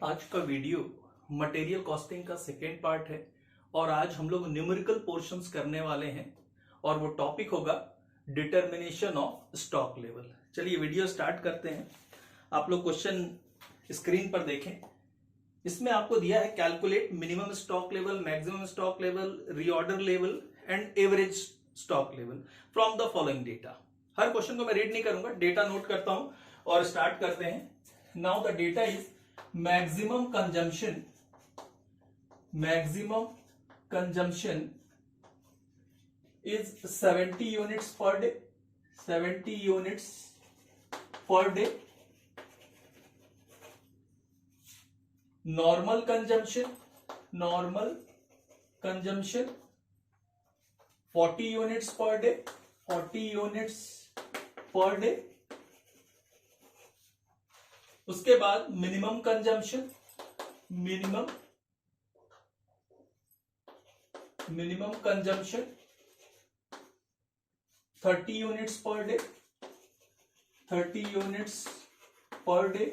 आज का video material costing का सेकेंड पार्ट है और आज हम लोग न्यूमेरिकल पोर्शंस करने वाले हैं और वो टॉपिक होगा डिटर्मिनेशन ऑफ स्टॉक लेवल। चलिए वीडियो स्टार्ट करते हैं। आप लोग क्वेश्चन स्क्रीन पर देखें। इसमें आपको दिया है calculate minimum stock level, maximum stock level, reorder level and average stock level from the following data. Her question को मैं रीड नहीं करूंगा, डेटा नोट करता हूं और स्टार्ट करते हैं। Now the data is maximum consumption is 70 units per day, 70 units per day. Normal consumption 40 units per day, 40 units per day. उसके बाद minimum consumption 30 units per day, 30 units per day.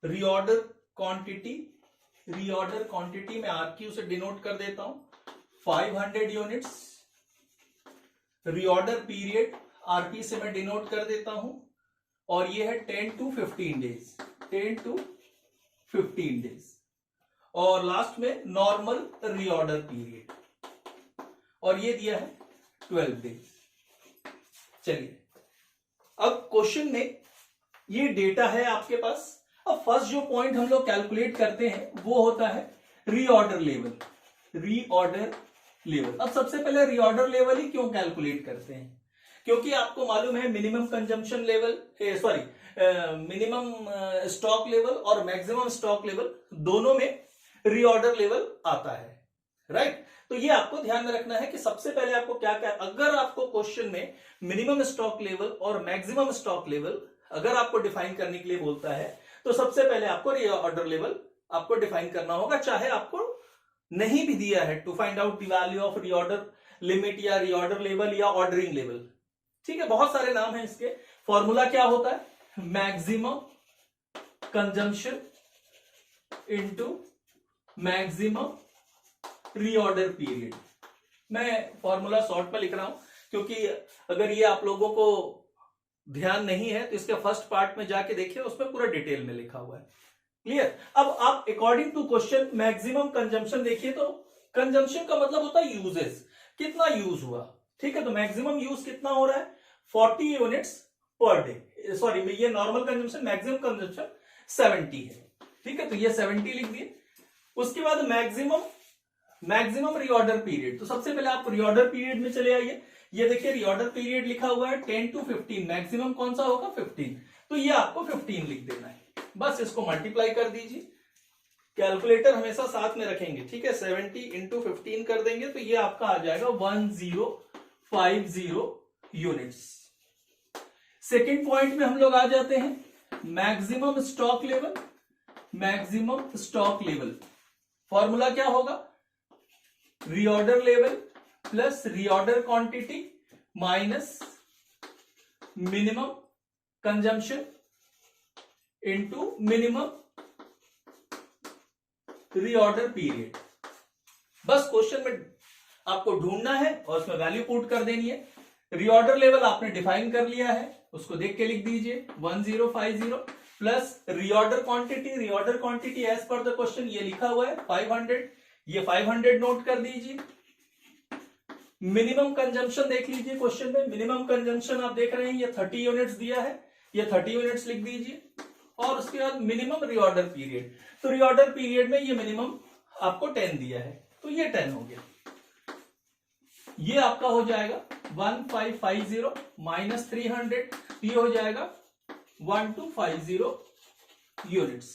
Reorder quantity मैं RQ से denote कर देता हूं 500 units. Reorder period RP से मैं denote कर देता हूं और ये है 10 to 15 डेज, 10 to 15 डेज। और लास्ट में नॉर्मल रीऑर्डर पीरियड और ये दिया है 12 डेज। चलिए अब क्वेश्चन में ये डेटा है आपके पास। अब फर्स्ट जो पॉइंट हम लोग कैलकुलेट करते हैं वो होता है रीऑर्डर लेवल। अब सबसे पहले रीऑर्डर लेवल ही क्यों कैलकुलेट करते हैं? क्योंकि आपको मालूम है minimum consumption level, minimum stock level और मैक्सिमम स्टॉक लेवल दोनों में रीऑर्डर लेवल आता है, राइट? तो ये आपको ध्यान में रखना है कि सबसे पहले आपको क्या क्या, अगर आपको क्वेश्चन में मिनिमम स्टॉक लेवल और मैक्सिमम स्टॉक लेवल अगर आपको डिफाइन करने के लिए बोलता है तो सबसे पहले आपको रीऑर्डर लेवल आपको डिफाइन करना होगा, चाहे आपको नहीं भी दिया है to find out the value of reorder limit या रीऑर्डर लेवल या ऑर्डरिंग लेवल। ठीक है, बहुत सारे नाम हैं इसके। फॉर्मूला क्या होता है? Maximum consumption into maximum reorder period. मैं फॉर्मूला शॉर्ट में लिख रहा हूं क्योंकि अगर ये आप लोगों को ध्यान नहीं है तो इसके फर्स्ट पार्ट में जाके देखिए, उसमें पूरा डिटेल में लिखा हुआ है। क्लियर? अब आप according to question maximum consumption देखिए तो कंजम्पशन का मतलब होता है यूजेस, कितना यूज हुआ। ठीक है, तो मैक्सिमम यूज कितना हो रहा है? 40 यूनिट्स पर डे। सॉरी, ये नॉर्मल कंजम्पशन, मैक्सिमम कंजम्पशन 70 है। ठीक है, तो ये 70 लिख दिए। उसके बाद मैक्सिमम रीऑर्डर पीरियड, तो सबसे पहले आप रीऑर्डर पीरियड में चले आइए। ये देखिए रीऑर्डर पीरियड लिखा हुआ है 10 to 15, मैक्सिमम कौन सा होगा? 15, तो ये आपको 15 लिख देना है। बस इसको मल्टीप्लाई कर दीजिए, कैलकुलेटर हमेशा साथ में रखेंगे। ठीक है, 70 इंटू 15 कर देंगे तो ये आपका आ जाएगा 1050 यूनिट्स। सेकेंड पॉइंट में हम लोग आ जाते हैं मैक्सिमम स्टॉक लेवल। फॉर्मूला क्या होगा? Reorder level plus reorder quantity minus minimum consumption into minimum reorder period. बस क्वेश्चन में आपको ढूंढना है और उसमें वैल्यू पुट कर देनी है। रीऑर्डर लेवल आपने डिफाइन कर लिया है, उसको देख के लिख दीजिए 1050 plus reorder quantity as per the question ये लिखा हुआ है 500, ये 500 नोट कर दीजिए। मिनिमम कंजम्पशन देख लीजिए, क्वेश्चन में मिनिमम कंजम्पशन आप देख रहे हैं ये 30 यूनिट्स दिया है, ये 30 यूनिट्स लिख दीजिए। और उसके बाद मिनिमम रीऑर्डर पीरियड, तो रीऑर्डर पीरियड में ये मिनिमम आपको 10 दिया है तो ये 10 हो गया। ये आपका हो जाएगा 1550 माइनस 300, ये हो जाएगा 1250 यूनिट्स।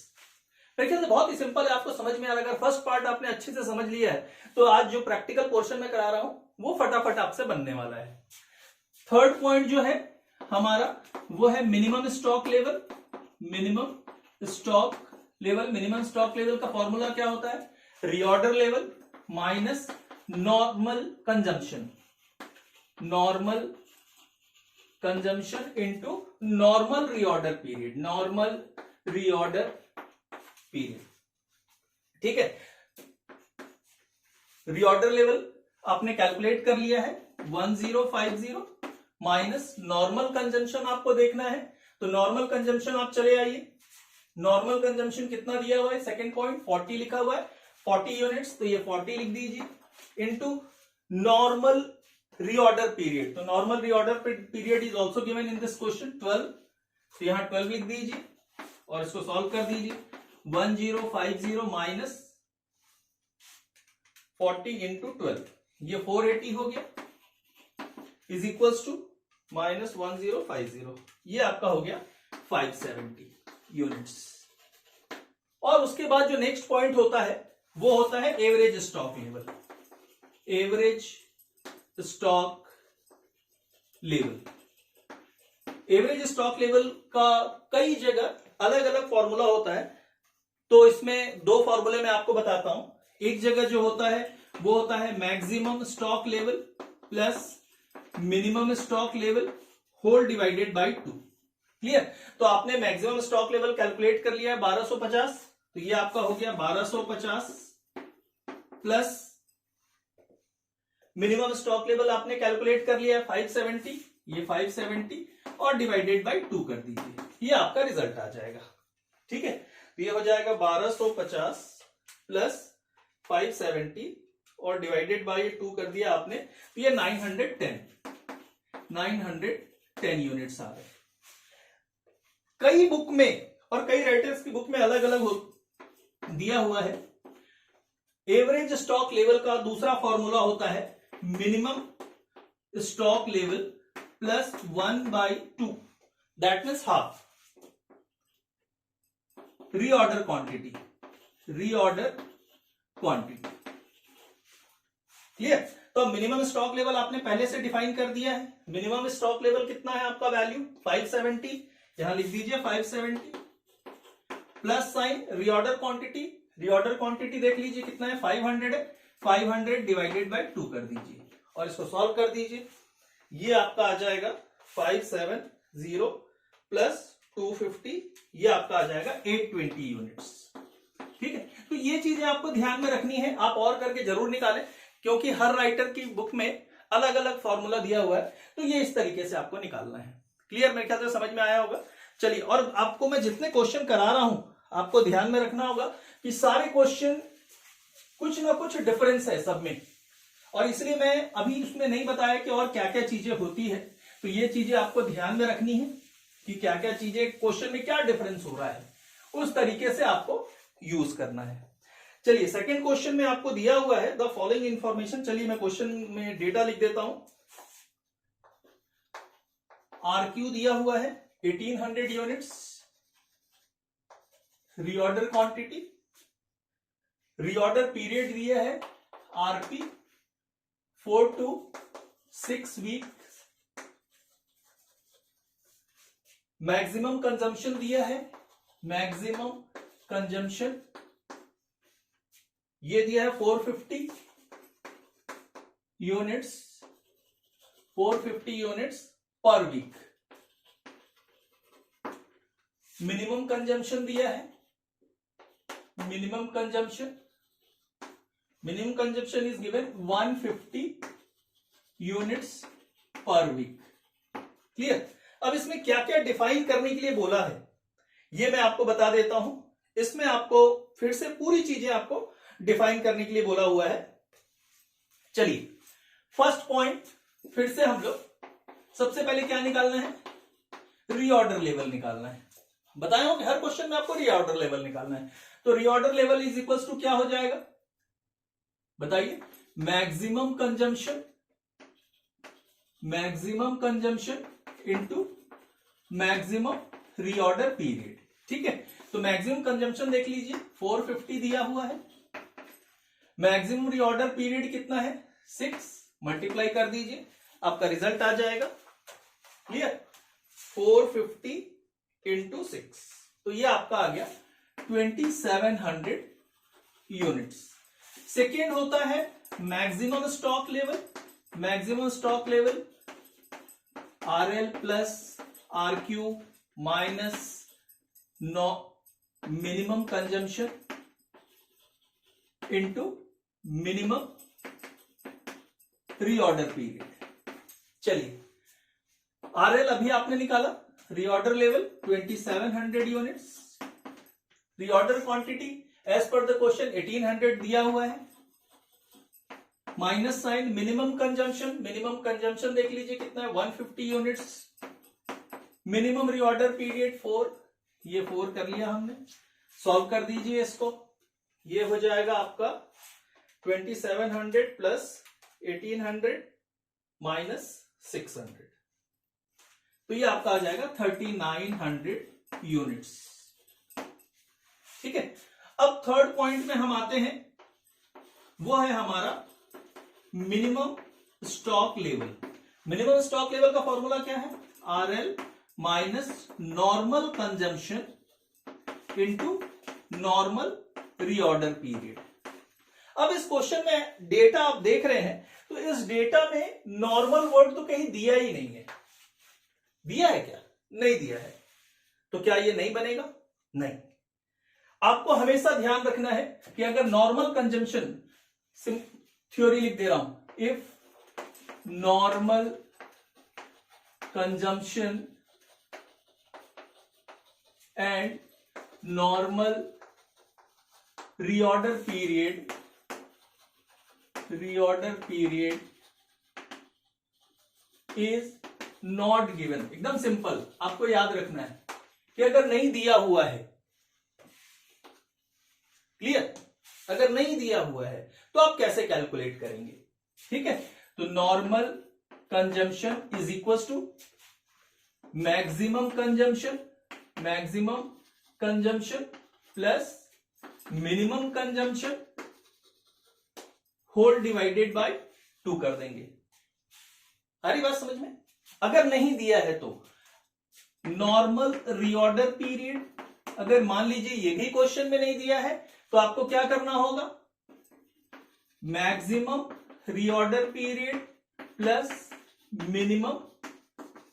देखिए तो बहुत ही सिंपल है, आपको समझ में आ रहा है। अगर फर्स्ट पार्ट आपने अच्छे से समझ लिया है तो आज जो प्रैक्टिकल पोर्शन में करा रहा हूं वो फटाफट आपसे बनने वाला है। थर्ड पॉइंट जो है हमारा वो है minimum stock level. Minimum stock level का फॉर्मूला क्या होता है? Reorder level minus normal consumption into normal reorder period. Period. ठीक है, रीऑर्डर लेवल आपने कैलकुलेट कर लिया है 1050 माइनस नॉर्मल कंजम्पशन आपको देखना है, तो नॉर्मल कंजम्पशन आप चले आइए। नॉर्मल कंजम्पशन कितना दिया हुआ है, सेकंड पॉइंट 40 लिखा हुआ है, 40 यूनिट्स, तो ये 40 लिख दीजिए इनटू नॉर्मल रीऑर्डर पीरियड। तो normal reorder period is also given in this question 12, तो यहां 12 लिख दीजिए और इसको सॉल्व कर दीजिए। 1050 माइनस 40 इंटू 12, ये 480 हो गया, इज इक्वल्स टू माइनस 1050, ये आपका हो गया 570 यूनिट्स। और उसके बाद जो नेक्स्ट पॉइंट होता है वो होता है average stock level. Average stock level, average stock level का कई जगह अलग अलग फॉर्मूला होता है, तो इसमें दो फॉर्मूले मैं आपको बताता हूं। एक जगह जो होता है वो होता है maximum stock level plus minimum stock level whole divided by 2। Clear, तो आपने मैक्सिमम स्टॉक लेवल कैलकुलेट कर लिया है 1250, तो ये आपका हो गया 1250 प्लस मिनिमम स्टॉक लेवल आपने कैलकुलेट कर लिया है 570, ये 570 और डिवाइडेड बाय 2 कर दीजिए, ये आपका रिजल्ट आ जाएगा। ठीक है, तो ये हो जाएगा 1250 प्लस 570 और डिवाइडेड बाय 2 कर दिया आपने, तो ये 910 यूनिट्स आ गए। कई बुक में और कई राइटर्स की बुक में अलग अलग दिया हुआ है। एवरेज स्टॉक लेवल का दूसरा फॉर्मूला होता है minimum stock level plus 1/2, that means half reorder quantity. Reorder quantity clear, तो मिनिमम स्टॉक लेवल आपने पहले से डिफाइन कर दिया है। मिनिमम स्टॉक लेवल कितना है आपका वैल्यू 570, यहां लिख दीजिए 570 plus sign reorder quantity. Reorder quantity देख लीजिए कितना है 500 है, 500 डिवाइडेड बाय 2 कर दीजिए और इसको सॉल्व कर दीजिए, ये आपका आ जाएगा 570 प्लस 250, ये आपका आ जाएगा 820 यूनिट्स। ठीक है, तो ये चीजें आपको ध्यान में रखनी है, आप और करके जरूर निकालें, क्योंकि हर राइटर की बुक में अलग अलग फॉर्मूला दिया हुआ है, तो ये इस तरीके से आपको निकालना है। क्लियर, मेरे ख्याल से समझ में आया होगा। चलिए, और आपको मैं जितने क्वेश्चन करा रहा हूं आपको ध्यान में रखना होगा कि सारे क्वेश्चन कुछ ना कुछ डिफरेंस है सब में, और इसलिए मैं अभी उसमें नहीं बताया कि और क्या क्या चीजें होती है, तो ये चीजें आपको ध्यान में रखनी है कि क्या क्या चीजें क्वेश्चन में क्या डिफरेंस हो रहा है, उस तरीके से आपको यूज करना है। चलिए, सेकंड क्वेश्चन में आपको दिया हुआ है द फॉलोइंग इंफॉर्मेशन। चलिए मैं क्वेश्चन में डेटा लिख देता हूं। आरक्यू दिया हुआ है 1800 units, reorder quantity, reorder period दिया है RP 4 to 6 week, maximum consumption दिया है, मैक्सिमम कंजम्पशन ये दिया है 450 units, 450 units per week. Minimum consumption दिया है, minimum consumption is given 150 units per week. Clear, अब इसमें क्या क्या डिफाइन करने के लिए बोला है ये मैं आपको बता देता हूं। इसमें आपको फिर से पूरी चीजें आपको डिफाइन करने के लिए बोला हुआ है। चलिए, फर्स्ट पॉइंट फिर से हम लोग सबसे पहले क्या निकालना है, रीऑर्डर लेवल निकालना है। बताया हूं कि हर क्वेश्चन में आपको रीऑर्डर लेवल निकालना है, तो reorder level is equals to क्या हो जाएगा बताइए, maximum consumption into maximum reorder period. ठीक है, तो मैक्सिमम कंजम्पशन देख लीजिए 450 दिया हुआ है, मैक्सिमम रीऑर्डर पीरियड कितना है 6, मल्टीप्लाई कर दीजिए, आपका रिजल्ट आ जाएगा। क्लियर, 450 इंटू 6, तो ये आपका आ गया 2700 यूनिट्स। सेकेंड होता है maximum stock level, maximum stock level RL plus RQ minus minimum consumption into minimum reorder period. चलिए, आरएल अभी आपने निकाला, reorder level 2700 units, reorder quantity as per the question 1800 दिया हुआ है, माइनस साइन मिनिमम कंजम्पशन देख लीजिए कितना है 150 यूनिट्स, मिनिमम रीऑर्डर पीरियड 4, ये 4 कर लिया हमने, सॉल्व कर दीजिए इसको, ये हो जाएगा आपका 2700 प्लस 1800 माइनस 600, तो ये आपका आ जाएगा 3900 यूनिट्स। ठीक है, अब थर्ड पॉइंट में हम आते हैं, वो है हमारा minimum stock level. Minimum stock level का फॉर्मूला क्या है? RL minus normal consumption into normal reorder period. अब इस क्वेश्चन में डेटा आप देख रहे हैं, तो इस डेटा में नॉर्मल वर्ड तो कहीं दिया ही नहीं है। दिया है क्या? नहीं दिया है। तो क्या ये नहीं बनेगा? नहीं। आपको हमेशा ध्यान रखना है कि अगर नॉर्मल कंजम्पशन, थ्योरी लिख दे रहा हूं, if normal consumption and normal reorder period is not given. एकदम सिंपल, आपको याद रखना है कि अगर नहीं दिया हुआ है, क्लियर, अगर नहीं दिया हुआ है तो आप कैसे कैलकुलेट करेंगे? ठीक है, तो normal consumption is equal to maximum consumption plus minimum consumption whole divided by 2 कर देंगे। आ रही बात समझ में? अगर नहीं दिया है तो नॉर्मल रीऑर्डर पीरियड, अगर मान लीजिए ये भी क्वेश्चन में नहीं दिया है तो आपको क्या करना होगा? Maximum reorder period plus minimum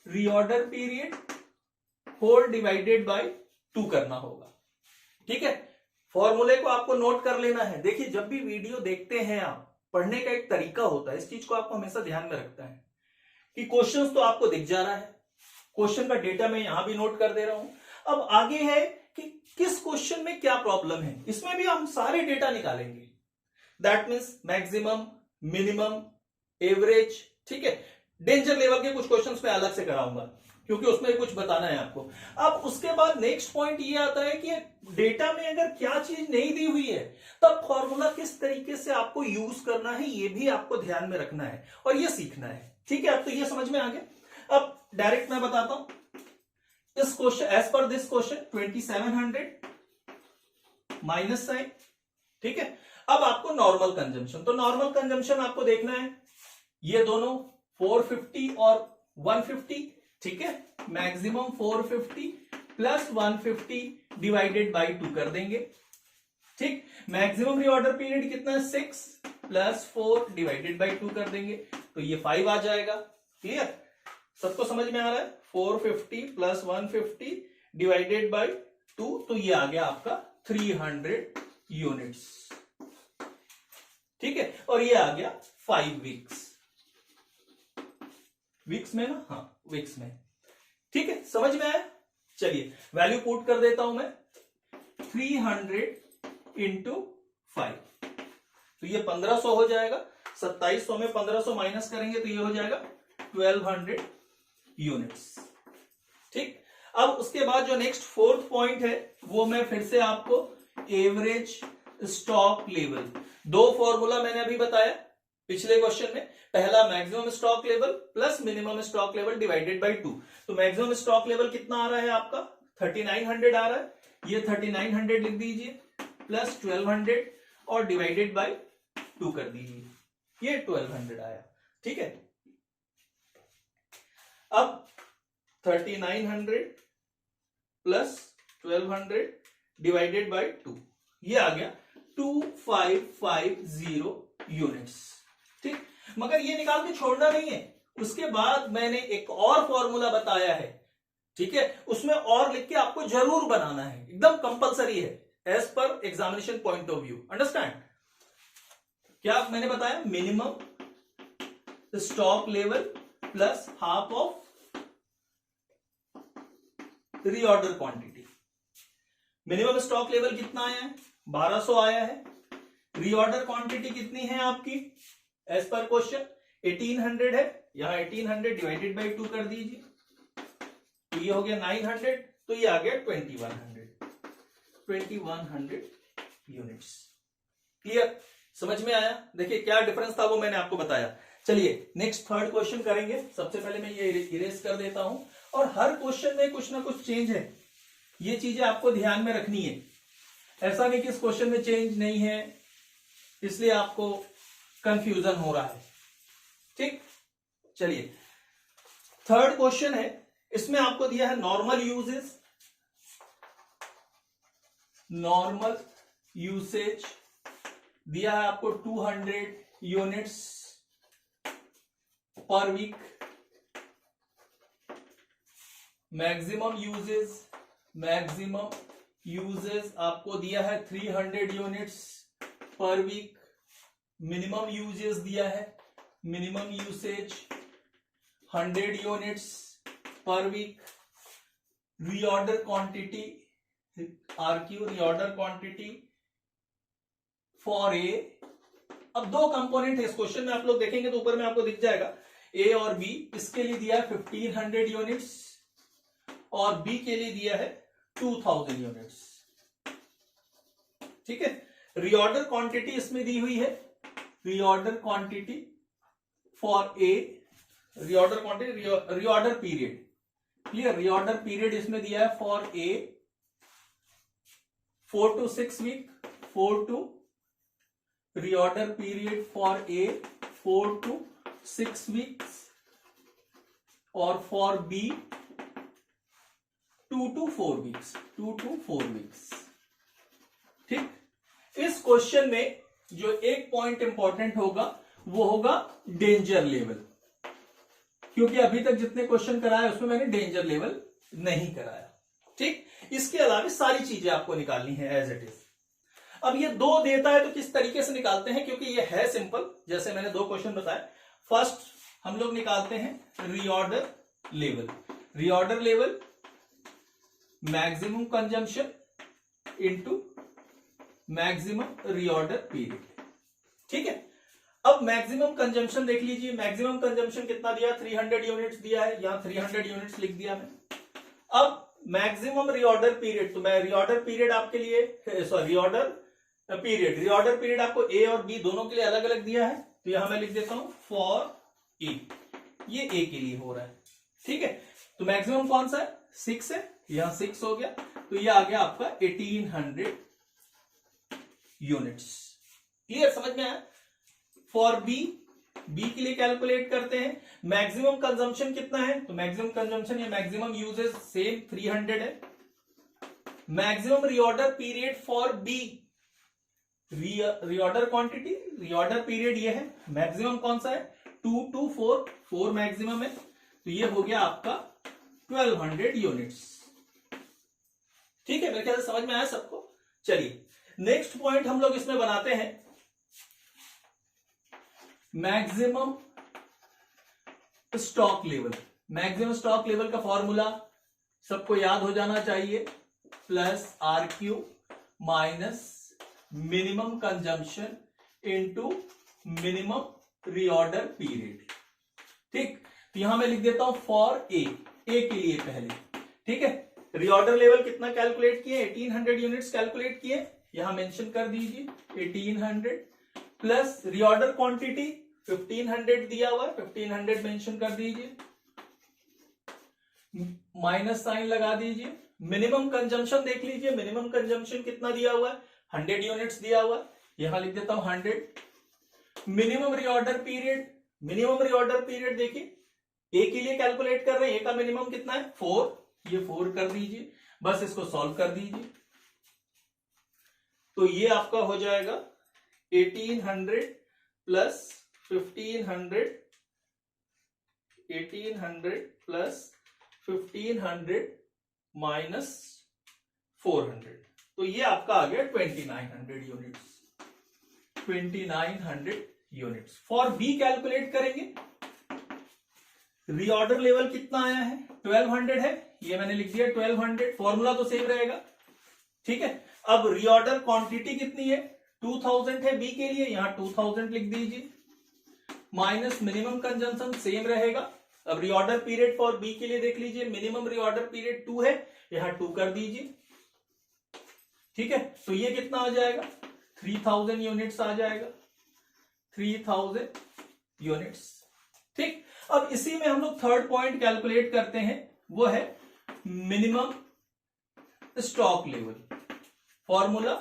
reorder period whole divided by 2 करना होगा। ठीक है, फॉर्मूले को आपको नोट कर लेना है। देखिए, जब भी वीडियो देखते हैं आप, पढ़ने का एक तरीका होता है, इस चीज को आपको हमेशा ध्यान में रखना है कि क्वेश्चंस तो आपको दिख जा रहा है, क्वेश्चन का डेटा मैं यहां भी नोट कर दे रहा हूं। अब आगे है कि किस क्वेश्चन में क्या प्रॉब्लम है, इसमें भी हम सारे डेटा निकालेंगे। That means maximum, minimum, average. ठीक है, डेंजर लेवल के कुछ क्वेश्चंस मैं अलग से कराऊंगा क्योंकि उसमें कुछ बताना है आपको। अब उसके बाद नेक्स्ट पॉइंट ये आता है कि डेटा में अगर क्या चीज नहीं दी हुई है तब फॉर्मूला किस तरीके से आपको यूज करना है, ये भी आपको ध्यान में रखना है और ये सीखना है। ठीक है, अब तो ये समझ में आ गया। अब डायरेक्ट मैं बताता हूं इस question, as per this question 2700 minus sign. ठीक है, अब आपको नॉर्मल कंजम्पशन, तो नॉर्मल कंजम्पशन आपको देखना है, ये दोनों 450 और 150। ठीक है, मैक्सिमम 450 प्लस 150 डिवाइडेड बाई 2 कर देंगे। ठीक, मैक्सिमम रीऑर्डर पीरियड कितना है? 6 प्लस 4 डिवाइडेड बाई 2 कर देंगे, तो ये 5 आ जाएगा। क्लियर, सबको समझ में आ रहा है? 450 प्लस 150 डिवाइडेड बाई 2, तो ये आ गया आपका 300 यूनिट्स। ठीक है, और ये आ गया 5 वीक्स में ना, हाँ वीक्स में। ठीक है, समझ में आया? चलिए वैल्यू पुट कर देता हूं मैं, 300 इंटू 5, तो ये 1500 हो जाएगा। 2700 में 1500 माइनस करेंगे तो ये हो जाएगा 1200 यूनिट्स। ठीक, अब उसके बाद जो नेक्स्ट फोर्थ पॉइंट है वो मैं फिर से आपको एवरेज स्टॉक लेवल, 2 फॉर्मूला मैंने अभी बताया पिछले क्वेश्चन में। पहला maximum stock level plus minimum stock level divided by 2। तो मैक्सिमम स्टॉक लेवल कितना आ रहा है आपका? 3900 आ रहा है, ये 3900 लिख दीजिए प्लस 1200 और डिवाइडेड बाय 2 कर दीजिए, ये 1200 आया। ठीक है, अब 3900 प्लस 1200 डिवाइडेड बाय 2, ये आ गया 2550 यूनिट्स। ठीक, मगर ये निकाल के छोड़ना नहीं है, उसके बाद मैंने एक और फॉर्मूला बताया है ठीक है, उसमें और लिख के आपको जरूर बनाना है, एकदम कंपलसरी है as per examination point of view. Understand? क्या मैंने बताया? Minimum stock level plus half of reorder quantity. Minimum stock level कितना आया है? 1200 आया है। रीऑर्डर क्वांटिटी कितनी है आपकी एज पर क्वेश्चन? 1800 है। यहां 1800 डिवाइडेड बाई 2 कर दीजिए, तो ये हो गया 900, तो ये आ गया 2100 यूनिट्स। क्लियर? समझ में आया? देखिए क्या डिफरेंस था वो मैंने आपको बताया। चलिए नेक्स्ट थर्ड क्वेश्चन करेंगे। सबसे पहले मैं ये इरेज कर देता हूं, और हर क्वेश्चन में कुछ ना कुछ चेंज है, ये चीजें आपको ध्यान में रखनी है। ऐसा नहीं कि इस क्वेश्चन में चेंज नहीं है इसलिए आपको कंफ्यूजन हो रहा है। ठीक, चलिए थर्ड क्वेश्चन है, इसमें आपको दिया है नॉर्मल यूसेज दिया है आपको 200 units per week. Maximum uses आपको दिया है 300 units per week. Minimum usage दिया है, minimum usage 100 units per week. Reorder quantity RQ reorder quantity for A. अब दो कंपोनेंट है इस क्वेश्चन में, आप लोग देखेंगे तो ऊपर में आपको दिख जाएगा ए और बी। इसके लिए दिया है 1500 यूनिट्स और बी के लिए दिया है 2000 यूनिट्स। ठीक है, रीऑर्डर क्वांटिटी इसमें दी हुई है, reorder quantity for A, reorder quantity, reorder period. Clear? Reorder period इसमें दिया है for A 4 to 6 week, 4 to reorder period for A 4 to 6 weeks, और for B 2 to 4 weeks, 2 to 4 weeks. ठीक, इस क्वेश्चन में जो एक पॉइंट इंपॉर्टेंट होगा वो होगा डेंजर लेवल, क्योंकि अभी तक जितने क्वेश्चन कराए उसमें मैंने डेंजर लेवल नहीं कराया। ठीक, इसके अलावा सारी चीजें आपको निकालनी है एज इट इज। अब ये दो देता है तो किस तरीके से निकालते हैं, क्योंकि ये है सिंपल, जैसे मैंने दो क्वेश्चन बताए। फर्स्ट हम लोग निकालते हैं reorder level. Reorder level maximum consumption into maximum reorder period. ठीक है, अब मैक्सिमम कंजम्पशन देख लीजिए। मैक्सिमम कंजम्पशन कितना दिया? 300 यूनिट्स दिया है, यहां 300 यूनिट्स लिख दिया मैं। अब मैक्सिमम रीऑर्डर पीरियड, तो मैं रीऑर्डर पीरियड आपके लिए, सॉरी रीऑर्डर पीरियड आपको ए और बी दोनों के लिए अलग अलग दिया है, तो यहां मैं लिख देता हूं फॉर ए, ये ए के लिए हो रहा है। ठीक है, तो मैक्सिमम कौन सा है? 6 है, यहां 6 हो गया, तो ये आ गया आपका 1800 यूनिट्स। क्लियर? समझ में आया? फॉर बी के लिए कैलकुलेट करते हैं मैक्सिमम कंजम्पशन कितना है, तो मैक्सिमम कंजम्पशन या मैक्सिमम यूजेस सेम 300 है। Maximum reorder period for B, reorder quantity, reorder period ये है, मैक्सिमम कौन सा है? 2 to 4, 4 मैक्सिमम है, तो ये हो गया आपका 1200 यूनिट्स। ठीक है, मेरे ख्याल से समझ में आया सबको। चलिए नेक्स्ट पॉइंट हम लोग इसमें बनाते हैं maximum stock level. Maximum stock level का फॉर्मूला सबको याद हो जाना चाहिए, plus RQ minus minimum consumption into minimum reorder period. ठीक, तो यहां मैं लिख देता हूं फॉर ए के लिए पहले। ठीक है, रीऑर्डर लेवल कितना कैलकुलेट किए? 1800 यूनिट्स कैलकुलेट किए, यहां मेंशन कर दीजिए 1800 प्लस रीऑर्डर क्वांटिटी 1500 दिया हुआ है, 1500 मेंशन कर दीजिए, माइनस साइन लगा दीजिए। मिनिमम कंजम्पशन देख लीजिए, मिनिमम कंजम्पशन कितना दिया हुआ है? 100 यूनिट्स दिया हुआ है, यहां लिख देता हूं 100। मिनिमम रीऑर्डर पीरियड देखिए ए के लिए कैलकुलेट कर रहे हैं, ए का मिनिमम कितना है? 4, ये 4 कर दीजिए, बस इसको सॉल्व कर दीजिए, तो ये आपका हो जाएगा 1800 प्लस 1500, 1800 प्लस 1500 माइनस 400, तो ये आपका आ गया 2900 units. 2900 units. For B calculate करेंगे, रीऑर्डर लेवल कितना आया है 1200 है, ये मैंने लिख दिया 1200, फॉर्मूला तो सेम रहेगा, ठीक है। अब रीऑर्डर क्वांटिटी कितनी है 2000 है बी के लिए, यहां 2000 लिख दीजिए, माइनस मिनिमम कंजम्पशन सेम रहेगा। अब रीऑर्डर पीरियड फॉर बी के लिए देख लीजिए, मिनिमम रीऑर्डर पीरियड 2 है, यहां 2 कर दीजिए, ठीक है। तो ये कितना आ जाएगा 3000 यूनिट्स आ जाएगा, 3000 यूनिट्स, ठीक। अब इसी में हम लोग थर्ड पॉइंट कैलकुलेट करते हैं, वो है minimum stock level. Formula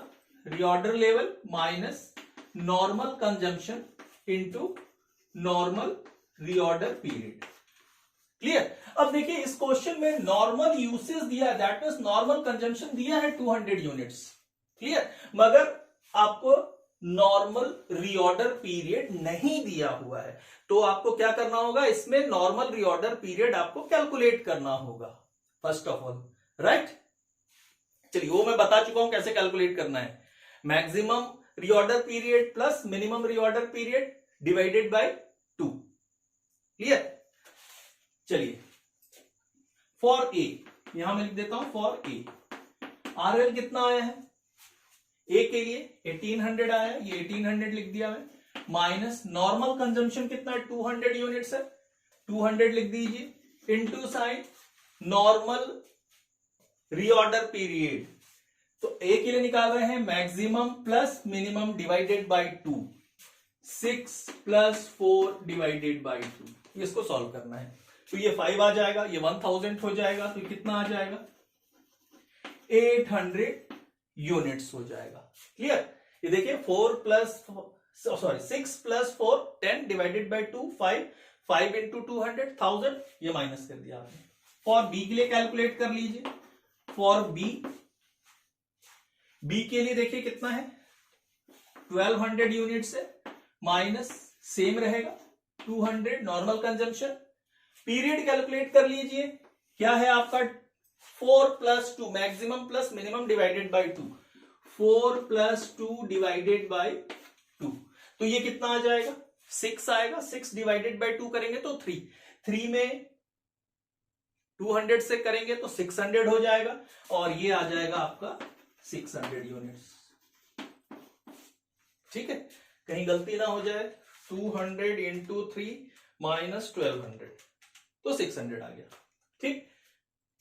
reorder level minus normal consumption into normal reorder period, clear. अब देखिए इस क्वेश्चन में नॉर्मल यूसेज दिया है, दैट मीन्स नॉर्मल कंजम्पशन दिया है 200 यूनिट्स, क्लियर, मगर आपको नॉर्मल रीऑर्डर पीरियड नहीं दिया हुआ है, तो आपको क्या करना होगा, इसमें नॉर्मल रीऑर्डर पीरियड आपको कैलकुलेट करना होगा फर्स्ट ऑफ ऑल, राइट। चलिए वो मैं बता चुका हूं कैसे कैलकुलेट करना है, maximum reorder period plus minimum reorder period divided by 2, clear. चलिए फॉर ए, यहां मैं लिख देता हूं फॉर ए, आरएल कितना आया है ए के लिए 1800 आया है, ये 1800 लिख दिया मैं, माइनस नॉर्मल कंजम्पशन कितना है 200 यूनिट्स है, 200 लिख दीजिए, into sine normal reorder period, तो ए के लिए निकाल रहे हैं maximum plus minimum divided by 2, 6 plus 4 divided by 2, इसको सॉल्व करना है, तो ये 5 आ जाएगा, ये 1000 हो जाएगा, तो कितना आ जाएगा 800 यूनिट्स हो जाएगा, क्लियर। ये देखिए 6 प्लस 4 10 डिवाइडेड बाय 2 5 इंटू 200 1000, ये माइनस कर दिया आपने। फॉर बी के लिए कैलकुलेट कर लीजिए, फॉर बी के लिए देखिए कितना है 1200 यूनिट्स है, माइनस सेम रहेगा 200 नॉर्मल कंजम्पशन, पीरियड कैलकुलेट कर लीजिए, क्या है आपका 4 plus 2 maximum plus minimum divided by 2, 4 plus 2 divided by 2, तो ये कितना आ जाएगा 6 आएगा, 6 डिवाइडेड बाय 2 करेंगे तो 3 में 200 से करेंगे तो 600 हो जाएगा, और ये आ जाएगा आपका 600 यूनिट्स, ठीक है, कहीं गलती ना हो जाए, 200 इंटू 3 माइनस 1200, तो 600 आ गया, ठीक।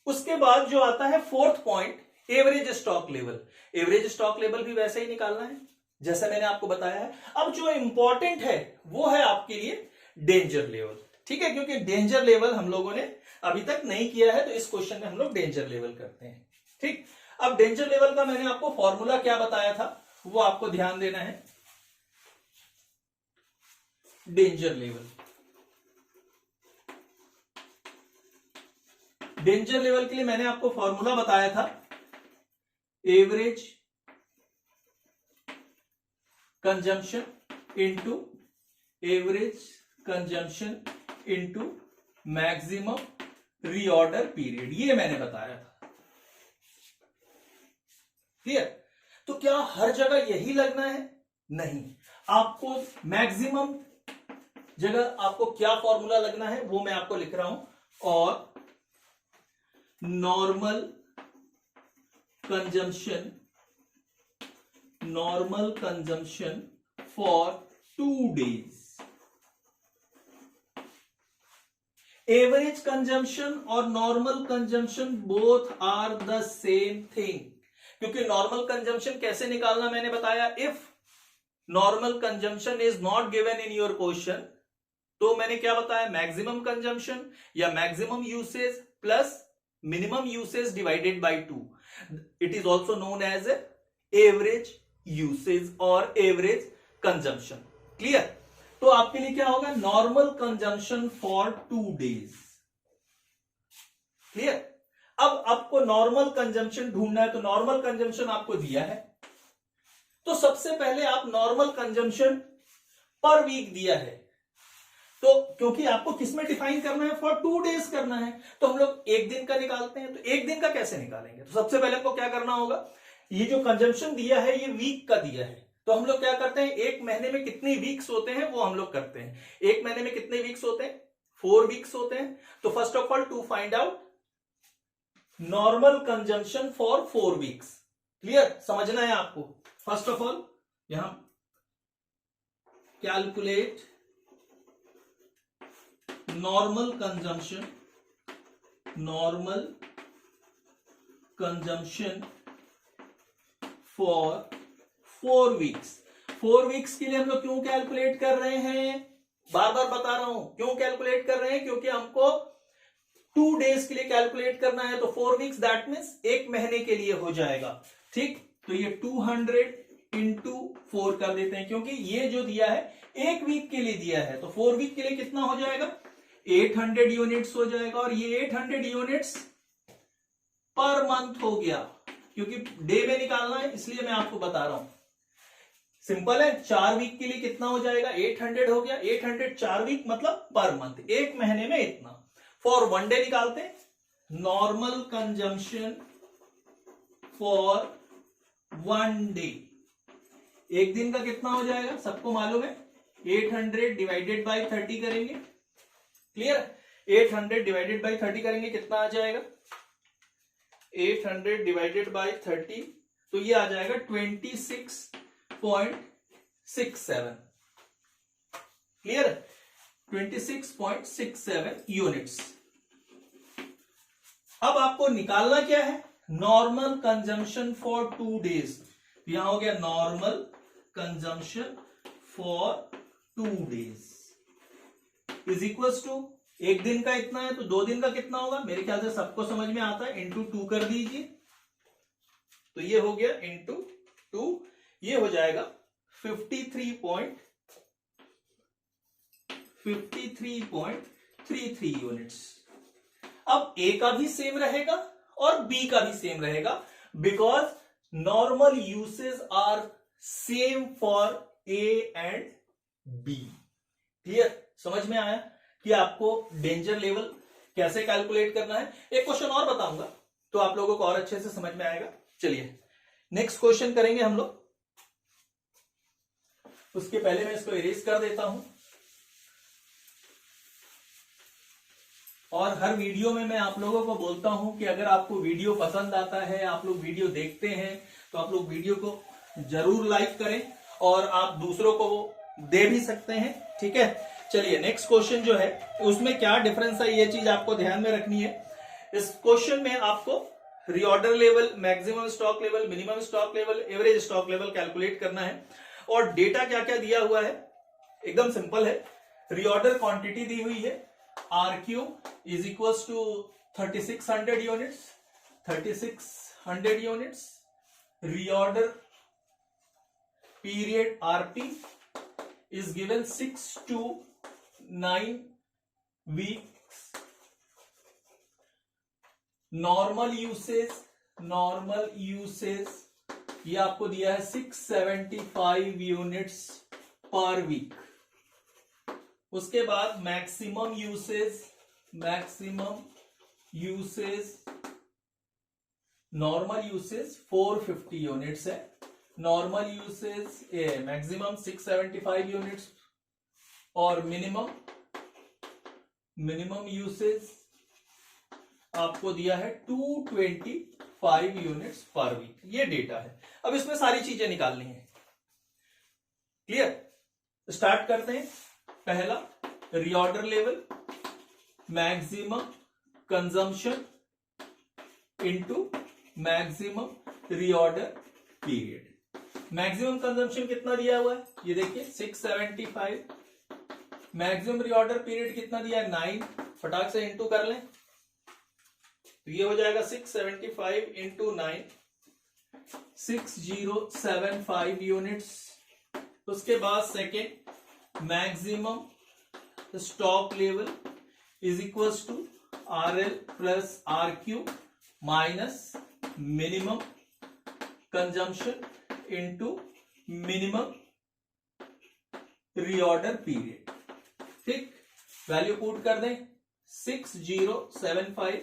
उसके बाद जो आता है fourth point, average stock level. Average stock level भी वैसे ही निकालना है जैसे मैंने आपको बताया है। अब जो इंपॉर्टेंट है वो है आपके लिए डेंजर लेवल, ठीक है, क्योंकि डेंजर लेवल हम लोगों ने अभी तक नहीं किया है, तो इस क्वेश्चन में हम लोग डेंजर लेवल करते हैं, ठीक। अब डेंजर लेवल का मैंने आपको फॉर्मूला क्या बताया था वो आपको ध्यान देना है। डेंजर लेवल, डेंजर लेवल के लिए मैंने आपको फॉर्मूला बताया था, average consumption into average consumption into maximum reorder period, ये मैंने बताया था, क्लियर। तो क्या हर जगह यही लगना है? नहीं, आपको मैक्सिमम जगह आपको क्या फॉर्मूला लगना है वो मैं आपको लिख रहा हूं, और normal consumption for 2 days। Average consumption और normal consumption both are the same thing, क्योंकि नॉर्मल कंजम्पशन कैसे निकालना मैंने बताया, if normal consumption is not given in your question, तो मैंने क्या बताया, मैक्सिमम कंजम्पशन या maximum usage plus minimum usage divided by 2, it is also known as average usage और एवरेज कंजम्पशन, क्लियर। तो आपके लिए क्या होगा, normal consumption for 2 days, clear. अब आपको नॉर्मल कंजम्पशन ढूंढना है, तो नॉर्मल कंजम्पशन आपको दिया है, तो सबसे पहले आप नॉर्मल कंजम्पशन पर वीक दिया है, तो क्योंकि आपको किसमें डिफाइन करना है, फॉर 2 डेज करना है, तो हम लोग एक दिन का निकालते हैं। तो एक दिन का कैसे निकालेंगे, तो सबसे पहले हमको क्या करना होगा, ये जो कंजम्पशन दिया है ये वीक का दिया है, तो हम लोग क्या करते हैं, एक महीने में कितने वीक्स होते हैं वो हम लोग करते हैं। एक महीने में कितने वीक्स होते हैं, 4 वीक्स होते हैं। तो first of all to find out normal consumption for 4 weeks, clear, समझना है आपको। फर्स्ट ऑफ ऑल यहां calculate normal consumption for 4 weeks. 4 weeks के लिए हम लोग क्यों कैलकुलेट कर रहे हैं, बार बार बता रहा हूं क्यों कैलकुलेट कर रहे हैं, क्योंकि हमको 2 डेज के लिए कैलकुलेट करना है। तो 4 वीक्स दैट मीन्स एक महीने के लिए हो जाएगा, ठीक। तो ये 200 इंटू 4 कर देते हैं, क्योंकि ये जो दिया है एक वीक के लिए दिया है, तो 4 वीक के लिए कितना हो जाएगा, 800 यूनिट्स हो जाएगा। और ये 800 यूनिट्स पर मंथ हो गया, क्योंकि डे में निकालना है इसलिए मैं आपको बता रहा हूं। सिंपल है, 4 वीक के लिए कितना हो जाएगा, 800 हो गया, 800 4 वीक मतलब पर मंथ, एक महीने में इतना। फॉर 1 डे निकालते हैं, नॉर्मल कंजम्पशन फॉर 1 डे, एक दिन का कितना हो जाएगा, सबको मालूम है, 800 डिवाइडेड बाई 30 करेंगे, क्लियर। 800 डिवाइडेड बाई 30 करेंगे, कितना आ जाएगा, 800 डिवाइडेड बाई 30, तो ये आ जाएगा 26.67, क्लियर, 26.67 यूनिट्स। अब आपको निकालना क्या है, नॉर्मल कंजम्पशन फॉर 2 डेज। यहां हो गया normal consumption for 2 days is equals to, एक दिन का इतना है तो 2 दिन का कितना होगा, मेरे ख्याल से सबको समझ में आता है, इंटू 2 कर दीजिए, तो ये हो गया इंटू 2, ये हो जाएगा 53.33 यूनिट्स। अब ए का भी सेम रहेगा और बी का भी सेम रहेगा, because normal usage are same for A and B. Clear, समझ में आया कि आपको डेंजर लेवल कैसे कैलकुलेट करना है। एक क्वेश्चन और बताऊंगा तो आप लोगों को और अच्छे से समझ में आएगा। चलिए नेक्स्ट क्वेश्चन करेंगे हम लोग, उसके पहले मैं इसको इरेज कर देता हूं। और हर वीडियो में मैं आप लोगों को बोलता हूं कि अगर आपको वीडियो पसंद आता है, आप लोग वीडियो देखते हैं, तो आप लोग वीडियो को जरूर लाइक करें और आप दूसरों को वो दे भी सकते हैं, ठीक है। चलिए नेक्स्ट क्वेश्चन जो है उसमें क्या डिफरेंस है, ये चीज आपको ध्यान में रखनी है। इस क्वेश्चन में आपको reorder level, maximum stock level, minimum stock level, average stock level calculate करना है। और डेटा क्या क्या दिया हुआ है, एकदम सिंपल है। रीऑर्डर क्वांटिटी दी हुई है, RQ is equals to 3600 units, 3600 units. Reorder period RP is given 6 to 9 weeks. Normal usage ये आपको दिया है 675 यूनिट्स पर वीक। उसके बाद maximum usage normal usage 450 units है, नॉर्मल यूसेज मैक्सिमम 675 यूनिट्स, और मिनिमम यूसेज आपको दिया है 225 यूनिट्स पर वीक। ये डेटा है। अब इसमें सारी चीजें निकालनी है, क्लियर। स्टार्ट करते हैं। पहला reorder level, maximum consumption into maximum reorder period. Maximum consumption कितना दिया हुआ है, ये देखिए 675, मैक्सिमम रीऑर्डर पीरियड कितना दिया है 9, फटाक से इंटू कर लें, तो ये हो जाएगा 675 इंटू 9, 6075 यूनिट्स। उसके बाद second maximum stock level is equals to RL plus RQ minus minimum consumption into minimum reorder period, ठीक। वैल्यू पुट कर दें 6075।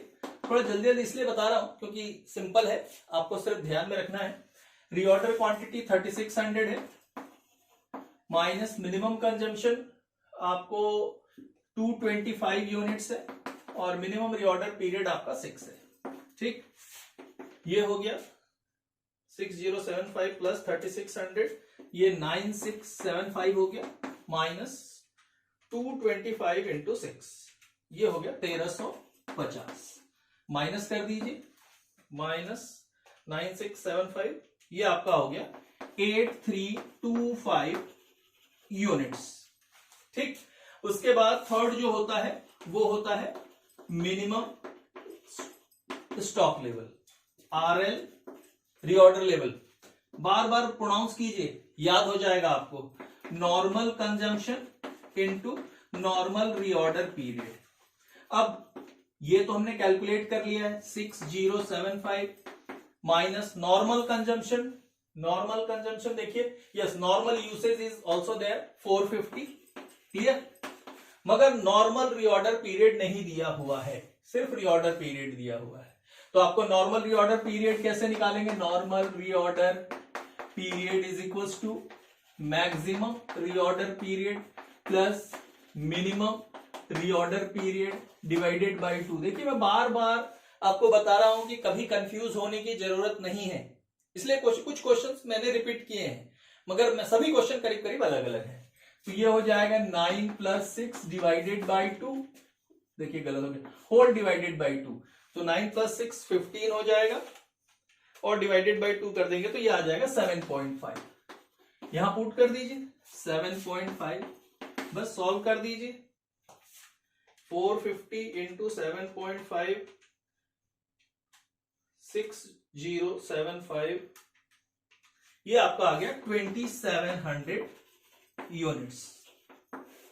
थोड़ा जल्दी जल्दी इसलिए बता रहा हूं क्योंकि सिंपल है, आपको सिर्फ ध्यान में रखना है। रीऑर्डर क्वांटिटी 3600 है, माइनस मिनिमम कंजम्पशन आपको 225 यूनिट्स है, और मिनिमम रीऑर्डर पीरियड आपका 6 है। ठीक, ये हो गया 6075 प्लस 3600, ये 9675 हो गया, माइनस 225 इंटू 6, ये हो गया 1350। माइनस कर दीजिए, माइनस 9675, ये आपका हो गया 8325 यूनिट्स। ठीक, उसके बाद थर्ड जो होता है वो होता है minimum stock level, RL, reorder level. बार बार प्रोनाउंस कीजिए, याद हो जाएगा आपको। Normal consumption into normal reorder period. अब ये तो हमने कैलकुलेट कर लिया है, 6075 minus normal consumption. Normal consumption देखिए, yes normal usage is also there 450, clear. मगर नॉर्मल रीऑर्डर पीरियड नहीं दिया हुआ है, सिर्फ रीऑर्डर पीरियड दिया हुआ है। तो आपको नॉर्मल रीऑर्डर पीरियड कैसे निकालेंगे? Normal reorder period is equal to maximum reorder period plus minimum reorder period divided by 2। देखिए मैं बार बार आपको बता रहा हूं कि कभी कंफ्यूज होने की जरूरत नहीं है, इसलिए कुछ क्वेश्चंस मैंने रिपीट किए हैं, मगर मैं सभी क्वेश्चन करीब करीब अलग अलग हैं। तो ये हो जाएगा 9 प्लस 6 डिवाइडेड बाई 2, देखिए गलत हो गया, होल डिवाइडेड बाई 2। तो 9 प्लस 6 15 हो जाएगा, और डिवाइडेड बाई 2 कर देंगे तो ये आ जाएगा 7.5। यहां पुट कर दीजिए 7.5, बस सॉल्व कर दीजिए। 450 इंटू 7.5, 6075, ये आपका आ गया 2700 यूनिट्स।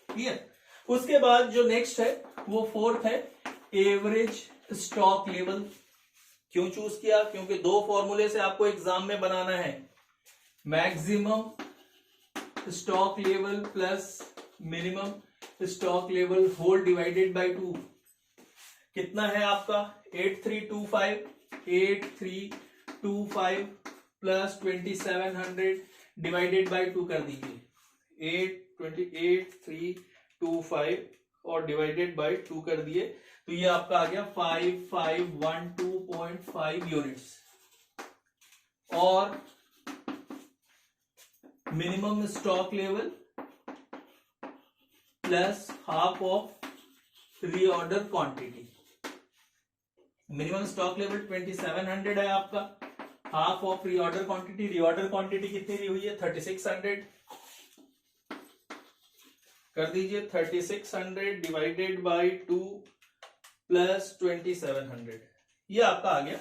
क्लियर। उसके बाद जो नेक्स्ट है वो फोर्थ है एवरेज स्टॉक लेवल। क्यों चूज किया? क्योंकि दो फॉर्मूले से आपको एग्जाम में बनाना है, maximum stock level plus minimum stock level whole divided by 2। कितना है आपका? 8325 प्लस 2700 डिवाइडेड बाय 2 कर दीजिए। 8325 और डिवाइडेड बाय 2 कर दिए तो ये आपका आ गया 5512.5 यूनिट्स। और minimum stock level plus half of reorder quantity. Minimum stock level 2700 है आपका, half of reorder quantity. Reorder quantity कितनी दी हुई है? 3600 कर दीजिए। 3600 डिवाइडेड बाय 2 प्लस 2700, ये आपका आ गया